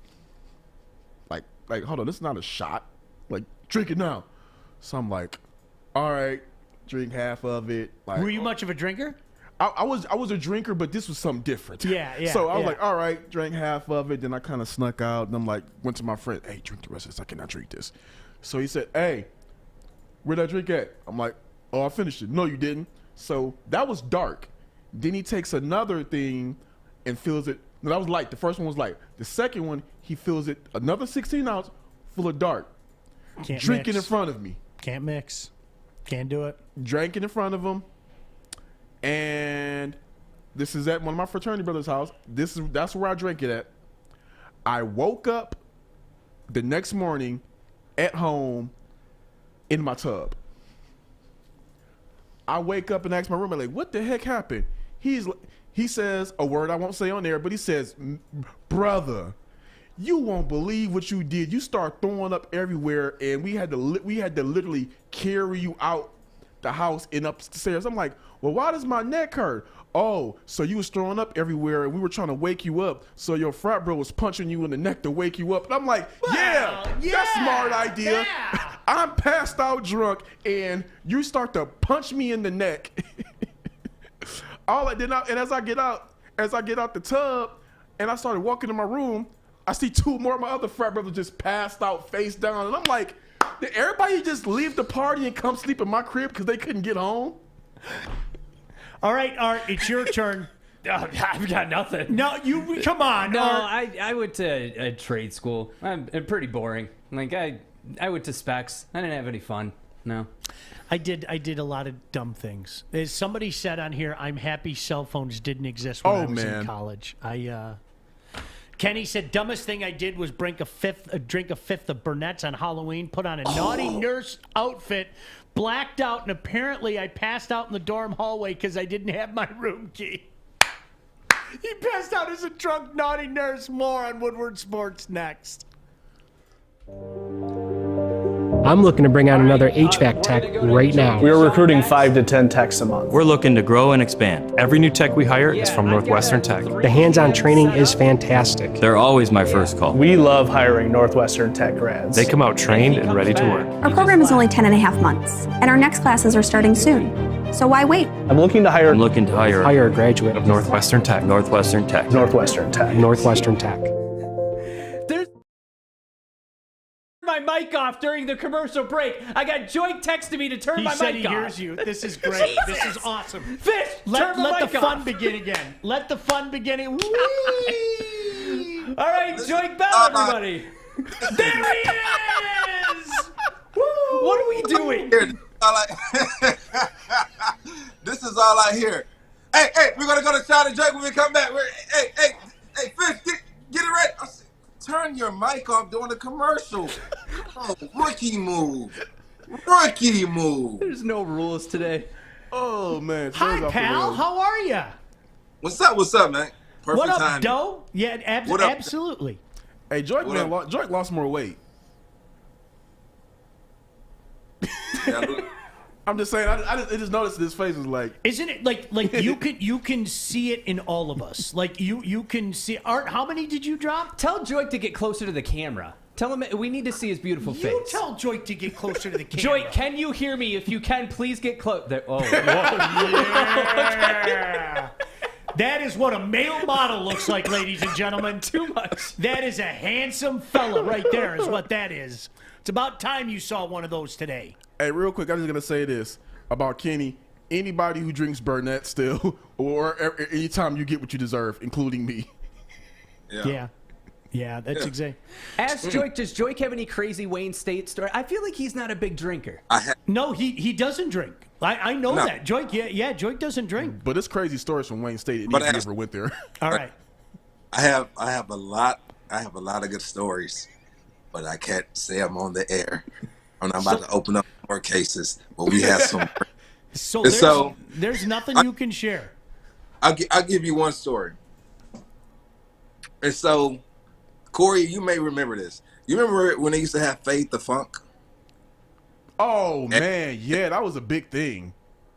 Like, hold on, this is not a shot. Like, drink it now. So I'm like, all right, drink half of it. Like, were you much of a drinker? I was a drinker, but this was something different. Yeah. So I was like, all right, drank half of it. Then I kind of snuck out, and I'm like, went to my friend, hey, drink the rest of this. I cannot drink this. So he said, hey, where'd I drink at? I'm like, oh, I finished it. No, you didn't. So that was dark. Then he takes another thing and fills it. No, that was light. The first one was light. The second one, he fills it another 16 ounce full of dark. Drinking in front of me. Can't mix. Can't do it. Drank it in front of him. And this is at one of my fraternity brothers' house. That's where I drank it at. I woke up the next morning at home in my tub. I wake up and ask my roommate, like, what the heck happened? He says a word I won't say on there, but he says, brother, you won't believe what you did. You start throwing up everywhere, and we had to literally carry you out the house and upstairs. I'm like, well, why does my neck hurt? Oh, so you was throwing up everywhere, and we were trying to wake you up, so your frat bro was punching you in the neck to wake you up. And I'm like, yeah, that's a smart idea. Yeah. I'm passed out drunk, and you start to punch me in the neck. And as I get out the tub, and I started walking to my room, I see two more of my other frat brothers just passed out face down, and I'm like, did everybody just leave the party and come sleep in my crib because they couldn't get home? All right, Art, it's your turn. I've got nothing. No, you come on. No, Art. I went to a trade school. I'm pretty boring. Like I went to Specs. I didn't have any fun. No. I did a lot of dumb things. As somebody said on here, I'm happy cell phones didn't exist when I was in college. Kenny said, dumbest thing I did was drink a fifth of Burnett's on Halloween, put on a naughty nurse outfit, blacked out, and apparently I passed out in the dorm hallway because I didn't have my room key. He passed out as a drunk, naughty nurse. More on Woodward Sports next. I'm looking to bring on another HVAC tech right now. We are recruiting 5 to 10 techs a month. We're looking to grow and expand. Every new tech we hire is from Northwestern Tech. The hands-on training is fantastic. They're always my first call. We love hiring Northwestern Tech grads. They come out trained and ready to work. Our program is only 10.5 months, and our next classes are starting soon. So why wait? I'm looking to hire a graduate of Northwestern Tech. Northwestern Tech. Northwestern Tech. Northwestern Tech. My mic off during the commercial break. I got Joiuqe texting me to turn my mic off. He said he hears you. This is great. This is awesome. Fish, let the fun begin again. Let the fun begin. All right, Joiuqe Bell, everybody. There he is. What are we doing? This is all I hear. Hey, we're gonna go to Shot and Joiuqe when we come back. Hey, Fish, get it ready. Turn your mic off during the commercial. Oh, rookie move. There's no rules today. Oh, man. Hi, pal. How are you? What's up, man? Perfect what up, timing. Doe? Yeah, absolutely. Hey, Joiuqe lost more weight. Yeah, I'm just saying. I just noticed his face was like. Isn't it like you can see it in all of us? Like you can see. Art, how many did you drop? Tell Joiuqe to get closer to the camera. Tell him we need to see his beautiful face. You tell Joiuqe to get closer to the camera. Joiuqe, can you hear me? If you can, please get close. Oh, yeah. That is what a male model looks like, ladies and gentlemen. Too much. That is a handsome fella right there is what that is. It's about time you saw one of those today. Hey, real quick, I'm just going to say this about Kenny. Anybody who drinks Burnett still, or anytime you get what you deserve, including me. Yeah, that's exactly. Ask Joiuqe, does Joiuqe have any crazy Wayne State story? I feel like he's not a big drinker. No, he doesn't drink. I know that. Joiuqe, Joiuqe doesn't drink. But it's crazy stories from Wayne State. But he never went there. All right. I have a lot of good stories, but I can't say them on the air. I'm not about to open up more cases, but we have some. So there's nothing you can share. I'll give you one story. And so, Corey, you may remember this. You remember when they used to have Fade the Funk? Oh man, yeah, that was a big thing.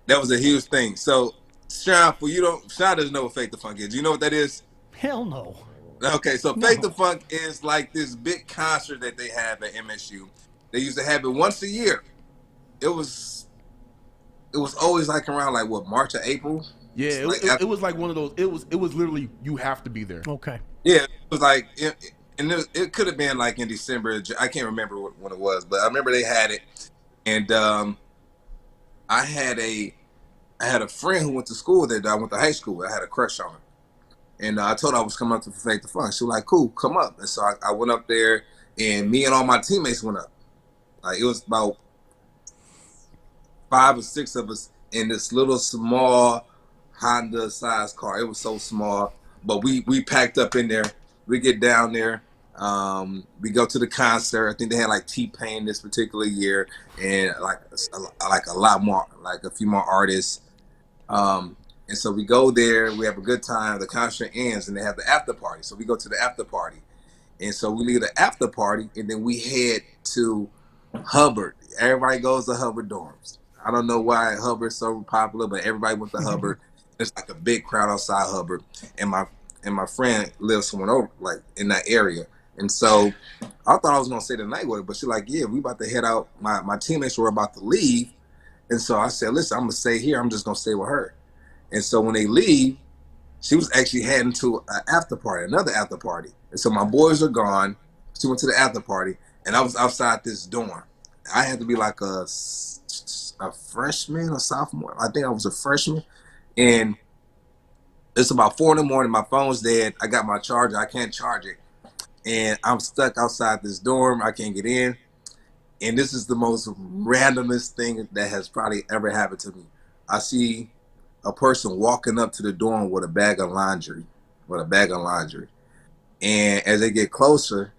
That was a huge thing. So, Sean, Sean doesn't know what Fade the Funk is. Do you know what that is? Hell no. Okay, so Fade the Funk is like this big concert that they have at MSU. They used to have it once a year. It was always like around like what, March or April? Yeah, it was like one of those. It was literally you have to be there. Okay. Yeah, it was like, it could have been like in December. I can't remember when it was, but I remember they had it, and I had a friend who went to school there. I went to high school with. I had a crush on her, and I told her I was coming up to Fade the Funk. She was like, "Cool, come up." And so I went up there, and me and all my teammates went up. Like it was about 5 or 6 of us in this little small Honda-sized car. It was so small. But we packed up in there. We get down there. We go to the concert. I think they had like T-Pain this particular year, and like a lot more, like a few more artists. And so we go there. We have a good time. The concert ends, and they have the after party. So we go to the after party, and so we leave the after party, and then we head to Hubbard. Everybody goes to Hubbard dorms. I don't know why Hubbard's so popular, but everybody went to Hubbard. There's like a big crowd outside Hubbard, and my friend lives somewhere over like in that area, and so I thought I was gonna stay the night with her, but she's like, "Yeah, we about to head out." My teammates were about to leave, and so I said, "Listen, I'm gonna stay here. I'm just gonna stay with her." And so when they leave, she was actually heading to an after party, another after party, and so my boys are gone. She went to the after party, and I was outside this dorm. I had to be like a freshman or sophomore. I think I was a freshman. And it's about 4 a.m. My phone's dead. I got my charger. I can't charge it. And I'm stuck outside this dorm. I can't get in. And this is the most randomest thing that has probably ever happened to me. I see a person walking up to the dorm with a bag of laundry. And as they get closer,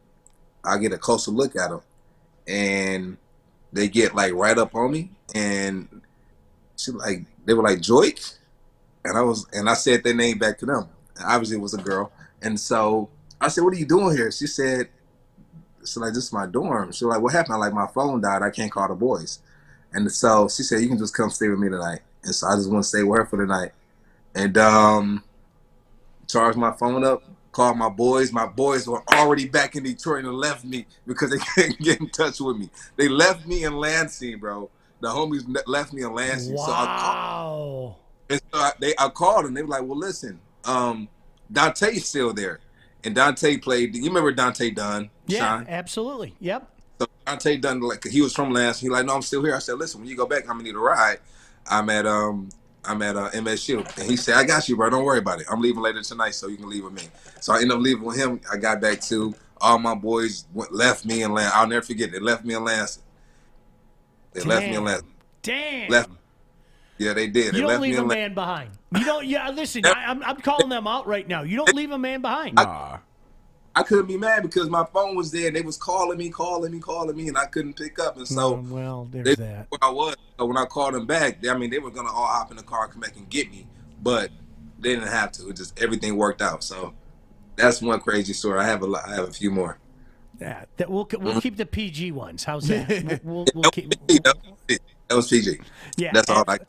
I get a closer look at them. And they get like right up on me. And they were like, "Joiuqe?" And I said their name back to them. And obviously it was a girl. And so I said, "What are you doing here?" She said, "This is my dorm." She was like, "What happened?" I'm like, "My phone died. I can't call the boys." And so she said, "You can just come stay with me tonight." And so I just want to stay with her for the night. And charged my phone up, called my boys. My boys were already back in Detroit and left me because they couldn't get in touch with me. They left me in Lansing, bro. The homies left me in Lansing. Wow. So I called them. They were like, "Well, listen, Dante's still there." And Dante played. You remember Dante Dunn? Yeah, Sean? absolutely. Yep. So Dante Dunn, like, he was from Lansing. He like, "No, I'm still here." I said, "Listen, when you go back, I'm gonna need a ride. I'm at MSU." And he said, "I got you, bro. Don't worry about it. I'm leaving later tonight, so you can leave with me." So I ended up leaving with him. I got back to all my boys left me in Lansing. I'll never forget. They left me in Lansing. Left me in Lansing. Damn. Yeah, they did. You don't leave a man behind. You don't. Yeah, listen. I'm calling them out right now. You don't leave a man behind. I couldn't be mad because my phone was there and they was calling me, and I couldn't pick up. And so, well, there's that. Where I was. So when I called them back, they were gonna all hop in the car and come back and get me, but they didn't have to. It just everything worked out. So that's one crazy story. I have a few more. Yeah, we'll keep the PG ones. How's that? We'll keep. That was PG. Yeah. That's all I.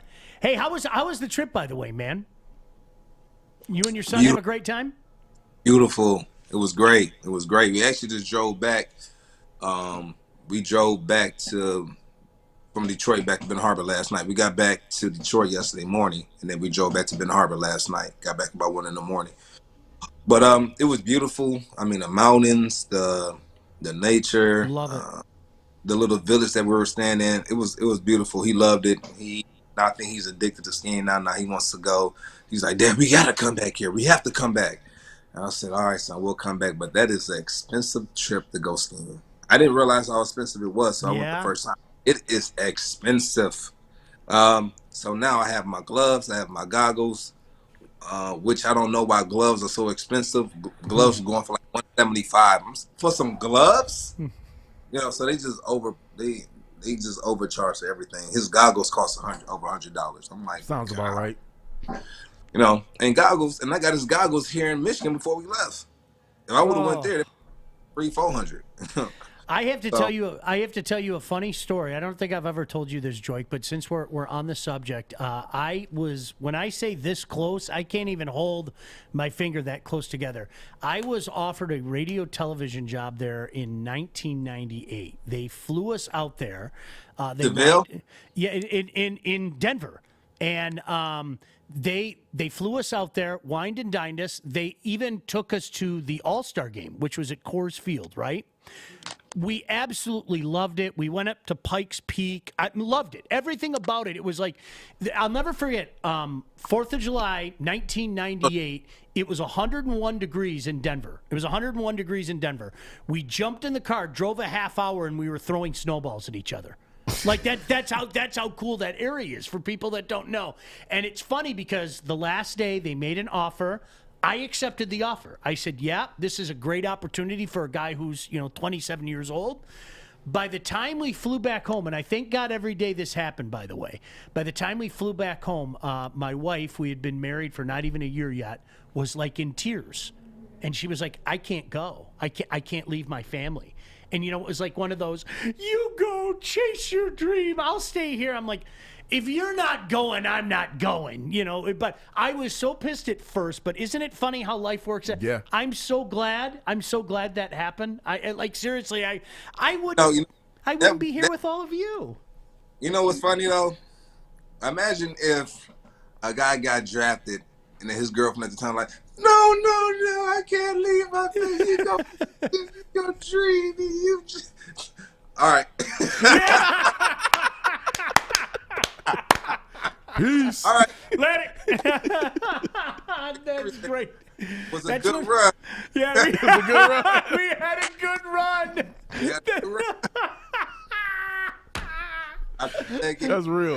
Hey, how was the trip, by the way, man? You and your son have a great time? Beautiful. It was great. It was great. We actually just drove back. We drove back from Detroit back to Ben Harbor last night. We got back to Detroit yesterday morning, and then we drove back to Ben Harbor last night. Got back about 1 in the morning. But it was beautiful. I mean, the mountains, the nature, love it. The little village that we were staying in. It was beautiful. He loved it. I think he's addicted to skiing now. Now he wants to go. He's like, Dad, we gotta come back here. We have to come back. And I said, all right, son, we'll come back. But that is an expensive trip to go skiing. I didn't realize how expensive it was, so I went the first time. It is expensive. So now I have my gloves, I have my goggles, which I don't know why gloves are so expensive. Gloves are going for like $175 for some gloves. You know, so they just overcharge for everything. His goggles cost over $100. I'm like, sounds about right. You know, and goggles, and I got his goggles here in Michigan before we left. If I would have went there, $300-400. I have to tell you a funny story. I don't think I've ever told you this, Joiuqe, but since we're on the subject, when I say this close, I can't even hold my finger that close together. I was offered a radio television job there in 1998. They flew us out there. In Denver. And they flew us out there, wined and dined us. They even took us to the All-Star game, which was at Coors Field, right? We absolutely loved it. We went up to Pikes Peak. I loved it. Everything about it. It was like, I'll never forget, 4th of July, 1998, it was 101 degrees in Denver. It was 101 degrees in Denver. We jumped in the car, drove a half hour, and we were throwing snowballs at each other. Like that's how cool that area is for people that don't know. And it's funny because the last day they made an offer. I accepted the offer. I said, yeah, this is a great opportunity for a guy who's, 27 years old. By the time we flew back home, and I thank God every day this happened, by the way. By the time we flew back home, my wife, we had been married for not even a year yet, was like in tears. And she was like, I can't go. I can't leave my family. And, it was like one of those, you go chase your dream. I'll stay here. I'm like, if you're not going, I'm not going, But I was so pissed at first. But isn't it funny how life works? Yeah. I'm so glad that happened. Seriously, I wouldn't be here with all of you. You know what's funny, though? Imagine if a guy got drafted and then his girlfriend at the time like, no, I can't leave my family. Your dream. You just... All right. Peace. All right. Let it. That's great. Was a good run. Yeah, we had a good run. We had a good run. That's real.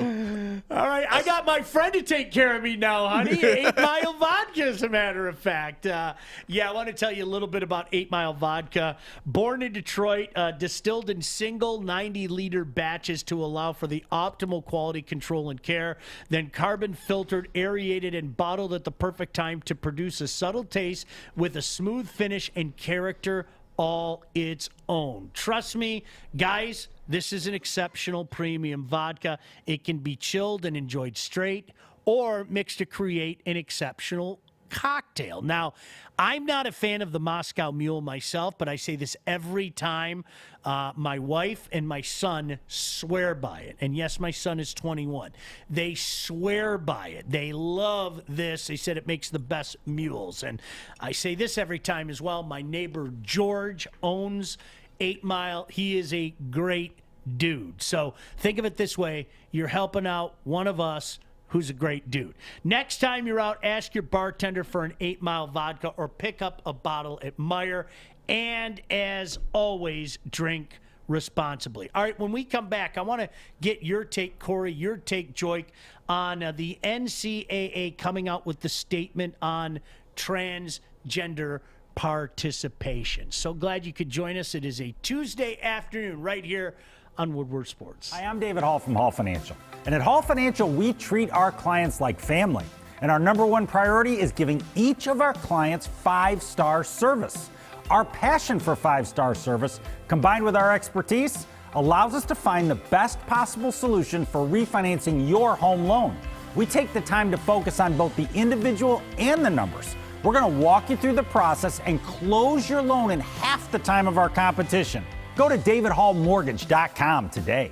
All right, I got my friend to take care of me now, honey. 8 Mile Vodka, as a matter of fact. I want to tell you a little bit about 8 Mile Vodka. Born in Detroit, distilled in single 90-liter batches to allow for the optimal quality control and care, then carbon filtered, aerated, and bottled at the perfect time to produce a subtle taste with a smooth finish and character all its own. Trust me, guys, this is an exceptional premium vodka. It can be chilled and enjoyed straight or mixed to create an exceptional cocktail. Now, I'm not a fan of the Moscow Mule myself, but I say this every time. My wife and my son swear by it. And yes, my son is 21. They swear by it. They love this. They said it makes the best mules. And I say this every time as well. My neighbor George owns 8 Mile. He is a great dude. So think of it this way. You're helping out one of us who's a great dude. Next time you're out, ask your bartender for an 8 Mile vodka or pick up a bottle at Meijer. And as always, drink responsibly. All right, when we come back, I want to get your take, Corey, your take, Joiuqe, on the NCAA coming out with the statement on transgender participation. So glad you could join us. It is a Tuesday afternoon right here on Woodward Sports. Hi, I'm David Hall from Hall Financial. And at Hall Financial, we treat our clients like family. And our number one priority is giving each of our clients 5-star service. Our passion for 5-star service, combined with our expertise, allows us to find the best possible solution for refinancing your home loan. We take the time to focus on both the individual and the numbers. We're going to walk you through the process and close your loan in half the time of our competition. Go to davidhallmortgage.com today.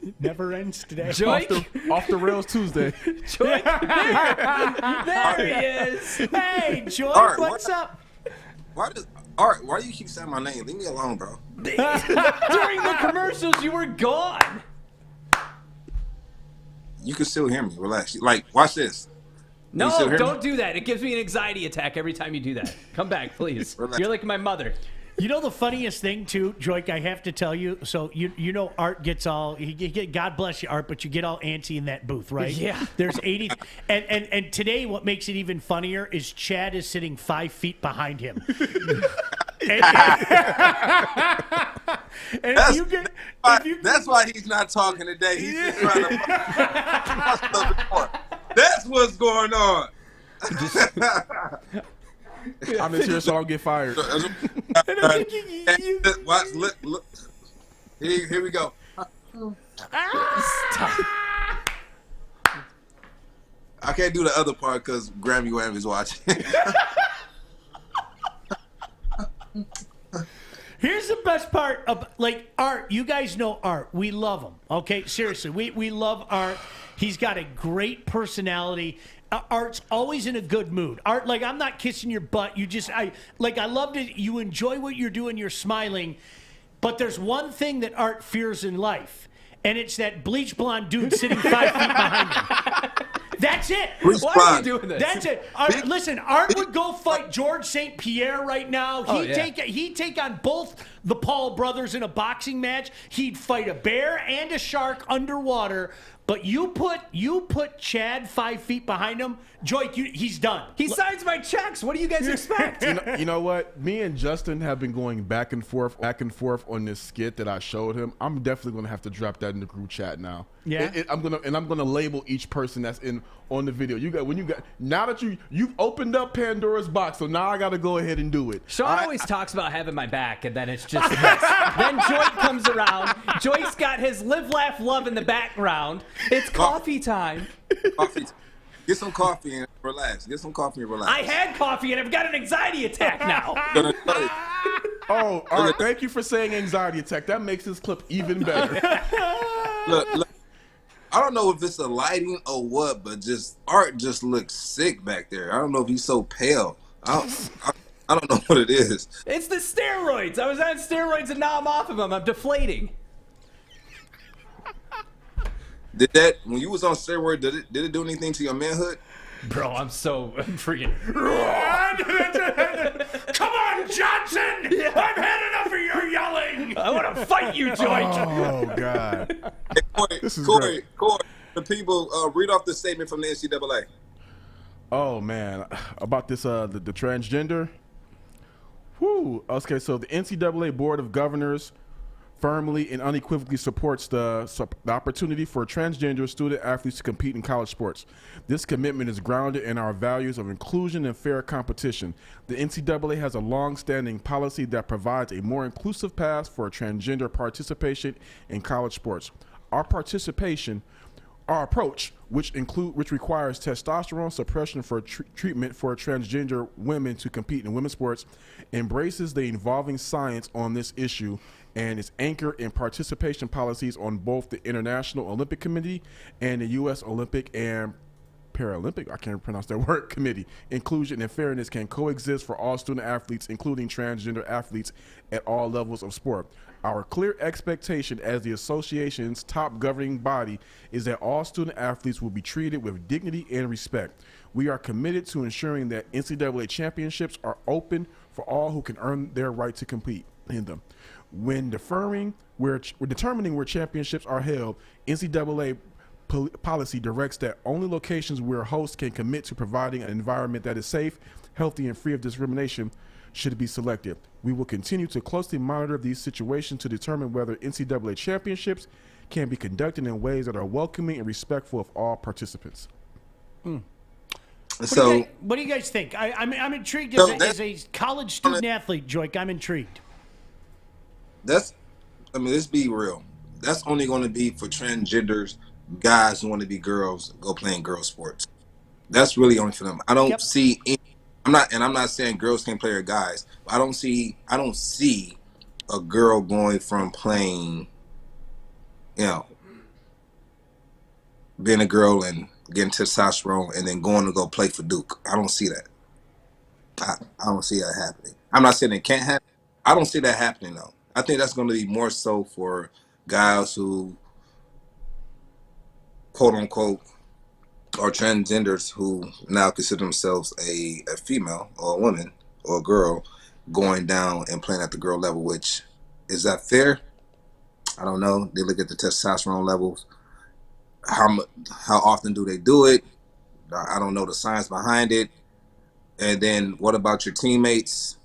It never ends today. Off the rails Tuesday. Joiuqe, there he is. Hey, Joiuqe, Art, what's up? Why do you keep saying my name? Leave me alone, bro. During the commercials, you were gone. You can still hear me. Relax. Like, watch this. No, still hear don't me? do that. It gives me an anxiety attack every time you do that. Come back, please. Relax. You're like my mother. You know the funniest thing too, Joiuqe, I have to tell you. So you know Art gets all God bless you, Art, but you get all antsy in that booth, right? Yeah. There's 80, and today what makes it even funnier is Chad is sitting 5 feet behind him. That's why he's not talking today. He's just trying to. That's what's going on. I'm just here so I don't get fired. Watch, look. Here we go. I can't do the other part because Grammy Wham is watching. Here's the best part of, like, Art. You guys know Art. We love him. Okay, seriously, we love Art. He's got a great personality. Art's always in a good mood. Art, like, I'm not kissing your butt. I love it. You enjoy what you're doing. You're smiling. But there's one thing that Art fears in life, and it's that bleach blonde dude sitting 5 feet behind him. That's it. Why are you doing this? That's it. Listen, Art would go fight George St. Pierre right now. He'd take on both the Paul brothers in a boxing match. He'd fight a bear and a shark underwater. But you put Chad 5 feet behind him, Joiuqe, he's done. He signs my checks. What do you guys expect? You know what? Me and Justin have been going back and forth on this skit that I showed him. I'm definitely gonna have to drop that in the group chat now. Yeah. I'm gonna label each person that's on the video. Now that you've opened up Pandora's box, so now I gotta go ahead and do it. Sean always talks about having my back, and then it's just this. Then Joiuqe comes around. Joiuqe's got his live, laugh, love in the background. It's coffee time. Coffee. Get some coffee and relax. I had coffee and I've got an anxiety attack now. Oh, all right. Thank you for saying anxiety attack. That makes this clip even better. Look. I don't know if it's the lighting or what, but Art just looks sick back there. I don't know if he's so pale. I don't know what it is. It's the steroids. I was on steroids and now I'm off of them. I'm deflating. When you was on steroid, did it do anything to your manhood? Bro, I'm freaking. Come on, Johnson! I've had enough of your yelling! I want to fight you, Joiuqe! Oh, God. Hey, Corey, the people, read off the statement from the NCAA. Oh, man. About this, the transgender. Whew. Okay, so the NCAA Board of Governors firmly and unequivocally supports the opportunity for transgender student athletes to compete in college sports. This commitment is grounded in our values of inclusion and fair competition. The NCAA has a long-standing policy that provides a more inclusive path for transgender participation in college sports. Our approach, which requires testosterone suppression for treatment for transgender women to compete in women's sports, embraces the evolving science on this issue and is anchored in participation policies on both the International Olympic Committee and the U.S. Olympic and Paralympic, I can't pronounce that word, committee. Inclusion and fairness can coexist for all student athletes, including transgender athletes at all levels of sport. Our clear expectation as the association's top governing body is that all student athletes will be treated with dignity and respect. We are committed to ensuring that NCAA championships are open for all who can earn their right to compete in them. When determining where championships are held, NCAA policy directs that only locations where hosts can commit to providing an environment that is safe, healthy, and free of discrimination should be selected. We will continue to closely monitor these situations to determine whether NCAA championships can be conducted in ways that are welcoming and respectful of all participants. So, what do you guys think? I'm intrigued as a college student athlete, Joiuqe. I'm intrigued. let's be real. That's only going to be for transgenders, guys who want to be girls, go playing girl sports. That's really only for them. I don't see any, I'm not saying girls can't play with guys. But I don't see a girl going from playing, being a girl and getting testosterone and then going to go play for Duke. I don't see that. I don't see that happening. I'm not saying it can't happen. I don't see that happening though. I think that's going to be more so for guys who, quote unquote, are transgenders who now consider themselves a female or a woman or a girl going down and playing at the girl level, which is that fair? I don't know. They look at the testosterone levels. How often do they do it? I don't know the science behind it. And then what about your teammates?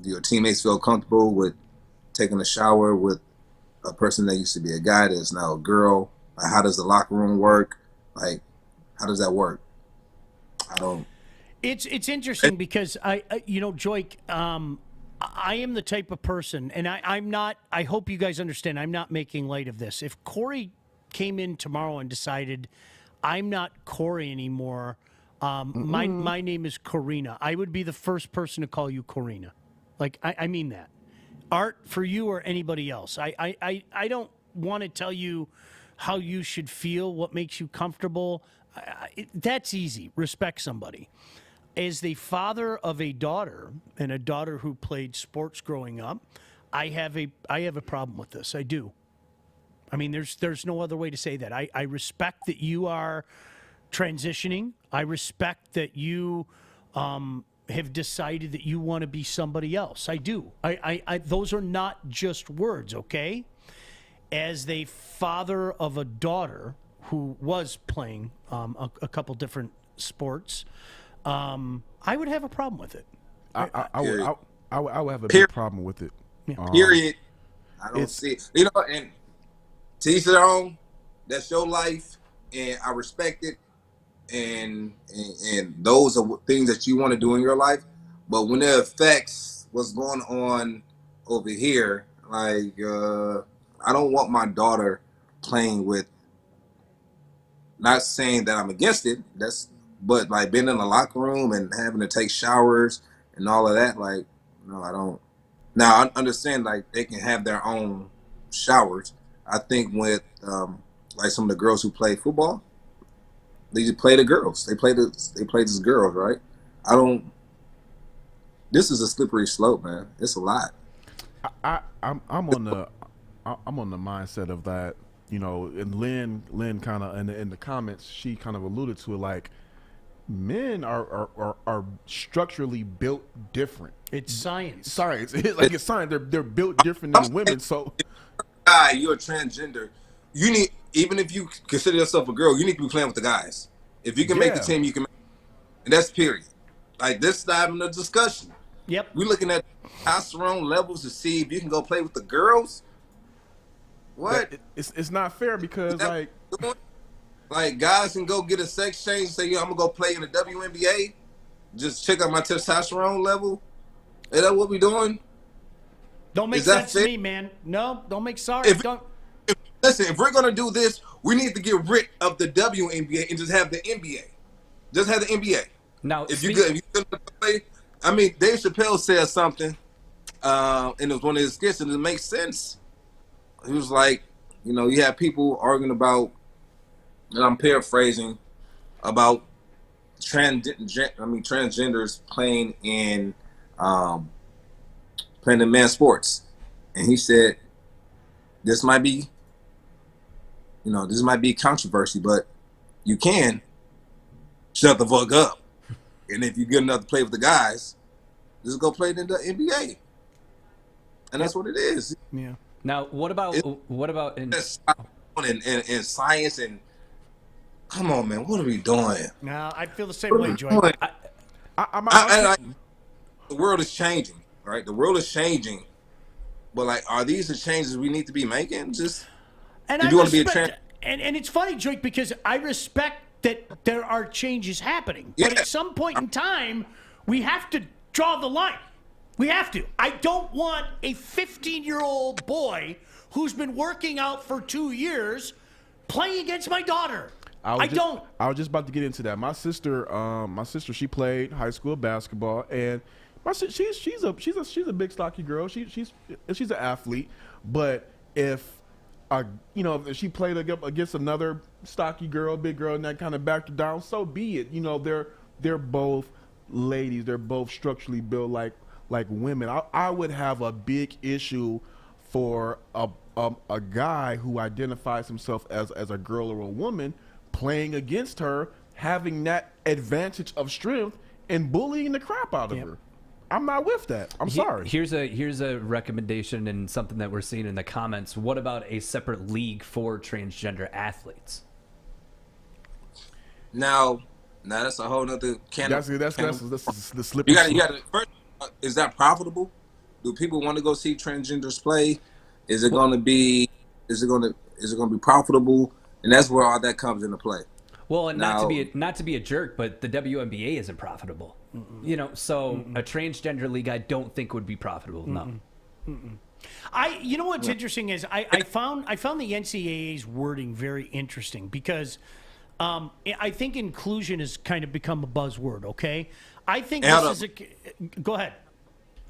Do your teammates feel comfortable with taking a shower with a person that used to be a guy that is now a girl? Like, how does the locker room work? Like, how does that work? I don't. It's interesting because Joiuqe, I am the type of person, and I'm not. I hope you guys understand. I'm not making light of this. If Corey came in tomorrow and decided I'm not Corey anymore, my name is Corina, I would be the first person to call you Corina. Like I mean that. Art, for you or anybody else, I don't want to tell you how you should feel, what makes you comfortable. That's easy. Respect somebody. As the father of a daughter, and a daughter who played sports growing up, I have a problem with this. I do. I mean, there's no other way to say that. I respect that you are transitioning. I respect that you have decided that you want to be somebody else. I do. I those are not just words, okay? As the father of a daughter who was playing a couple different sports, I would have a problem with it. I would have a big problem with it. Period. I don't see it. And to each their own. That's your life, and I respect it. And those are things that you want to do in your life. But when it affects what's going on over here, like I don't want my daughter playing with. Not saying that I'm against it. But like being in the locker room and having to take showers and all of that, like, no, I don't. Now I understand like they can have their own showers. I think with like some of the girls who play football, they just play the girls. They play these girls, right? I don't. This is a slippery slope, man. It's a lot. I'm on the mindset of that, and Lynn kind of in the comments, she kind of alluded to it, like men are structurally built different. It's science. It's science. They're built different than women. So, you're a transgender. You need, even if you consider yourself a girl, you need to be playing with the guys. If you can make the team, you can make it. And that's period. Like, this is not even a discussion. Yep. We're looking at testosterone levels to see if you can go play with the girls. What? It's not fair because like guys can go get a sex change and say, I'm gonna go play in the WNBA. Just check out my testosterone level. Is that what we doing? Don't make sense to me, man. No, don't make sorry. Listen, if we're gonna do this, we need to get rid of the WNBA and just have the NBA. Just have the NBA. Now, if you good to play, I mean, Dave Chappelle said something, and it was one of his skits, and it makes sense. He was like, you have people arguing about, and I'm paraphrasing, about transgenders playing in men's sports, and he said, this might be controversy, but you can shut the fuck up, and if you're good enough to play with the guys, just go play in the NBA, and that's what it is. Yeah. Now, what about in science and come on, man, what are we doing? No, I feel the same way, Joiuqe. The world is changing, right? The world is changing, but like, are these the changes we need to be making? Just and you want to be a and it's funny, Joiuqe, because I respect that there are changes happening, but at some point in time, we have to draw the line. We have to. I don't want a 15-year-old boy who's been working out for 2 years playing against my daughter. I don't. I was just about to get into that. My sister, she played high school basketball, and she's a big stocky girl. She's an athlete, but if she played against another stocky girl, big girl, and that kind of backed her down, so be it. They're both ladies. They're both structurally built like women. I would have a big issue for a guy who identifies himself as a girl or a woman playing against her, having that advantage of strength and bullying the crap out of her. I'm not with that. I'm sorry. Here's a recommendation and something that we're seeing in the comments. What about a separate league for transgender athletes? Now that's a whole nother can. That's the slippery. You got to first. Is that profitable? Do people want to go see transgenders play? Is it going to be profitable? And that's where all that comes into play. Well, and not to be a jerk, but the WNBA isn't profitable. So a transgender league I don't think would be profitable. No. You know what's interesting is I found the NCAA's wording very interesting because I think inclusion has kind of become a buzzword. Okay, I think this is go ahead.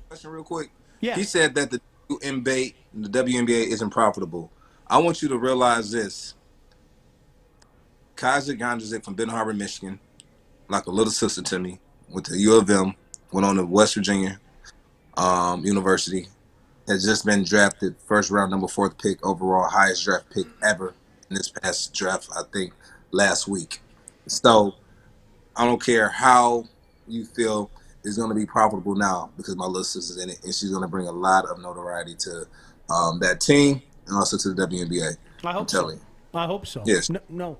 Question real quick. Yeah. He said that the WNBA isn't profitable. I want you to realize this. Kaiser Gondrzik from Benton Harbor, Michigan, like a little sister to me, went to U of M, went on to West Virginia University, has just been drafted first round number 4th pick overall, highest draft pick ever in this past draft, I think, last week. So I don't care how you feel it's going to be profitable now because my little sister's in it, and she's going to bring a lot of notoriety to that team and also to the WNBA. I hope so. I hope so. Yes. No.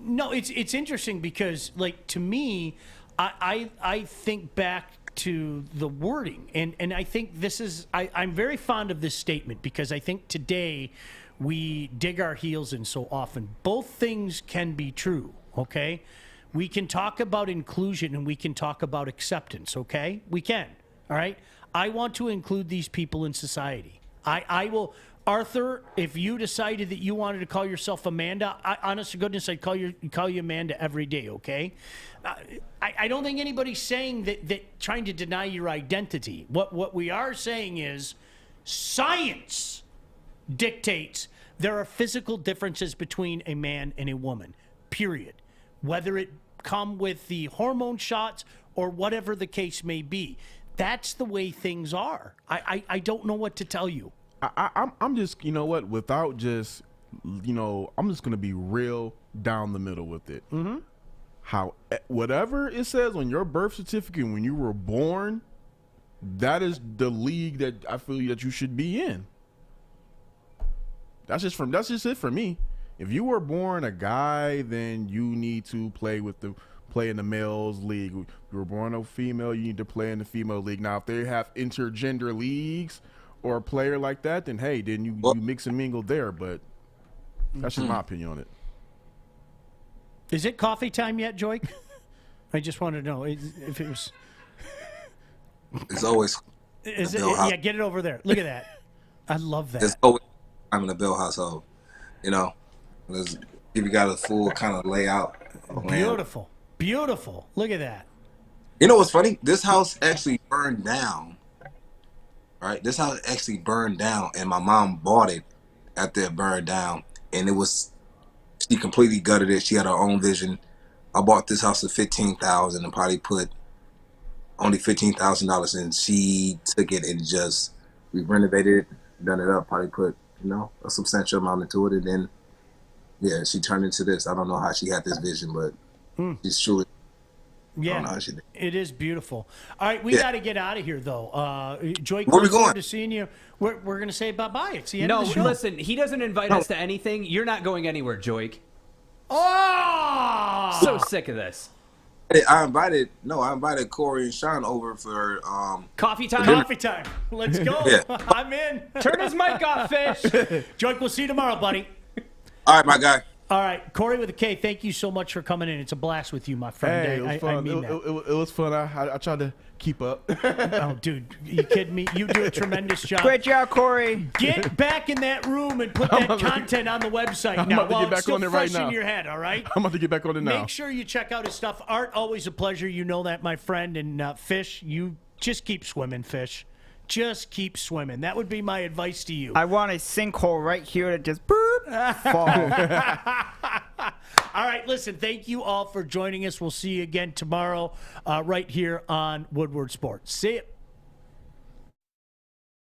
No, it's interesting because, like, to me, I think back to the wording, and I think this is I'm very fond of this statement because I think today we dig our heels in so often. Both things can be true, okay? We can talk about inclusion and we can talk about acceptance, okay? We can, all right? I want to include these people in society. I will... Arthur, if you decided that you wanted to call yourself Amanda, honest to goodness, I'd call you Amanda every day, okay? I don't think anybody's saying that trying to deny your identity. What we are saying is science dictates there are physical differences between a man and a woman, period. Whether it come with the hormone shots or whatever the case may be. That's the way things are. I don't know what to tell you. I'm just, you know what, without just, I'm just going to be real down the middle with it. Whatever it says on your birth certificate when you were born, that is the league that I feel that you should be in. That's just it for me. If you were born a guy, then you need to play in the males league. If you were born a female, you need to play in the female league. Now, if they have intergender leagues, or a player like that, then hey, then you mix and mingle there. But that's just my opinion on it. Is it coffee time yet, Joiuqe? I just want to know if it was. It's always. Is it? Yeah, get it over there. Look at that. I love that. It's always I'm in the Bill household. If you got a full kind of layout. Beautiful, beautiful. Look at that. You know what's funny? This house actually burned down. Right, this house actually burned down, and my mom bought it after it burned down, and she completely gutted it. She had her own vision. I bought this house for $15,000 and probably put only $15,000 in. She took it and we renovated it, done it up, probably put a substantial amount into it, and then she turned into this. I don't know how she had this vision, but she's truly. Yeah, it is beautiful. All right, we got to get out of here, though. Joiuqe, where we going? Forward to seeing you. We're going to say bye-bye. It's the end of the show. No, listen, he doesn't invite us to anything. You're not going anywhere, Joiuqe. Oh! So sick of this. I invited Corey and Sean over for coffee time. Coffee time. Let's go. Yeah. I'm in. Turn his mic off, Fish. Joiuqe, we'll see you tomorrow, buddy. All right, my guy. All right, Corey with a K, thank you so much for coming in. It's a blast with you, my friend. Hey, it was fun. I mean that. It was fun. I tried to keep up. Oh, dude, you kidding me? You do a tremendous job. Great job, Corey. Get back in that room and put that content on the website now while it's still fresh in your head, all right? I'm about to get back on it now. Make sure you check out his stuff. Art, always a pleasure. You know that, my friend. And Fish, you just keep swimming, Fish. Just keep swimming. That would be my advice to you. I want a sinkhole right here that just boop, fall. All right, listen, thank you all for joining us. We'll see you again tomorrow right here on Woodward Sports. See you.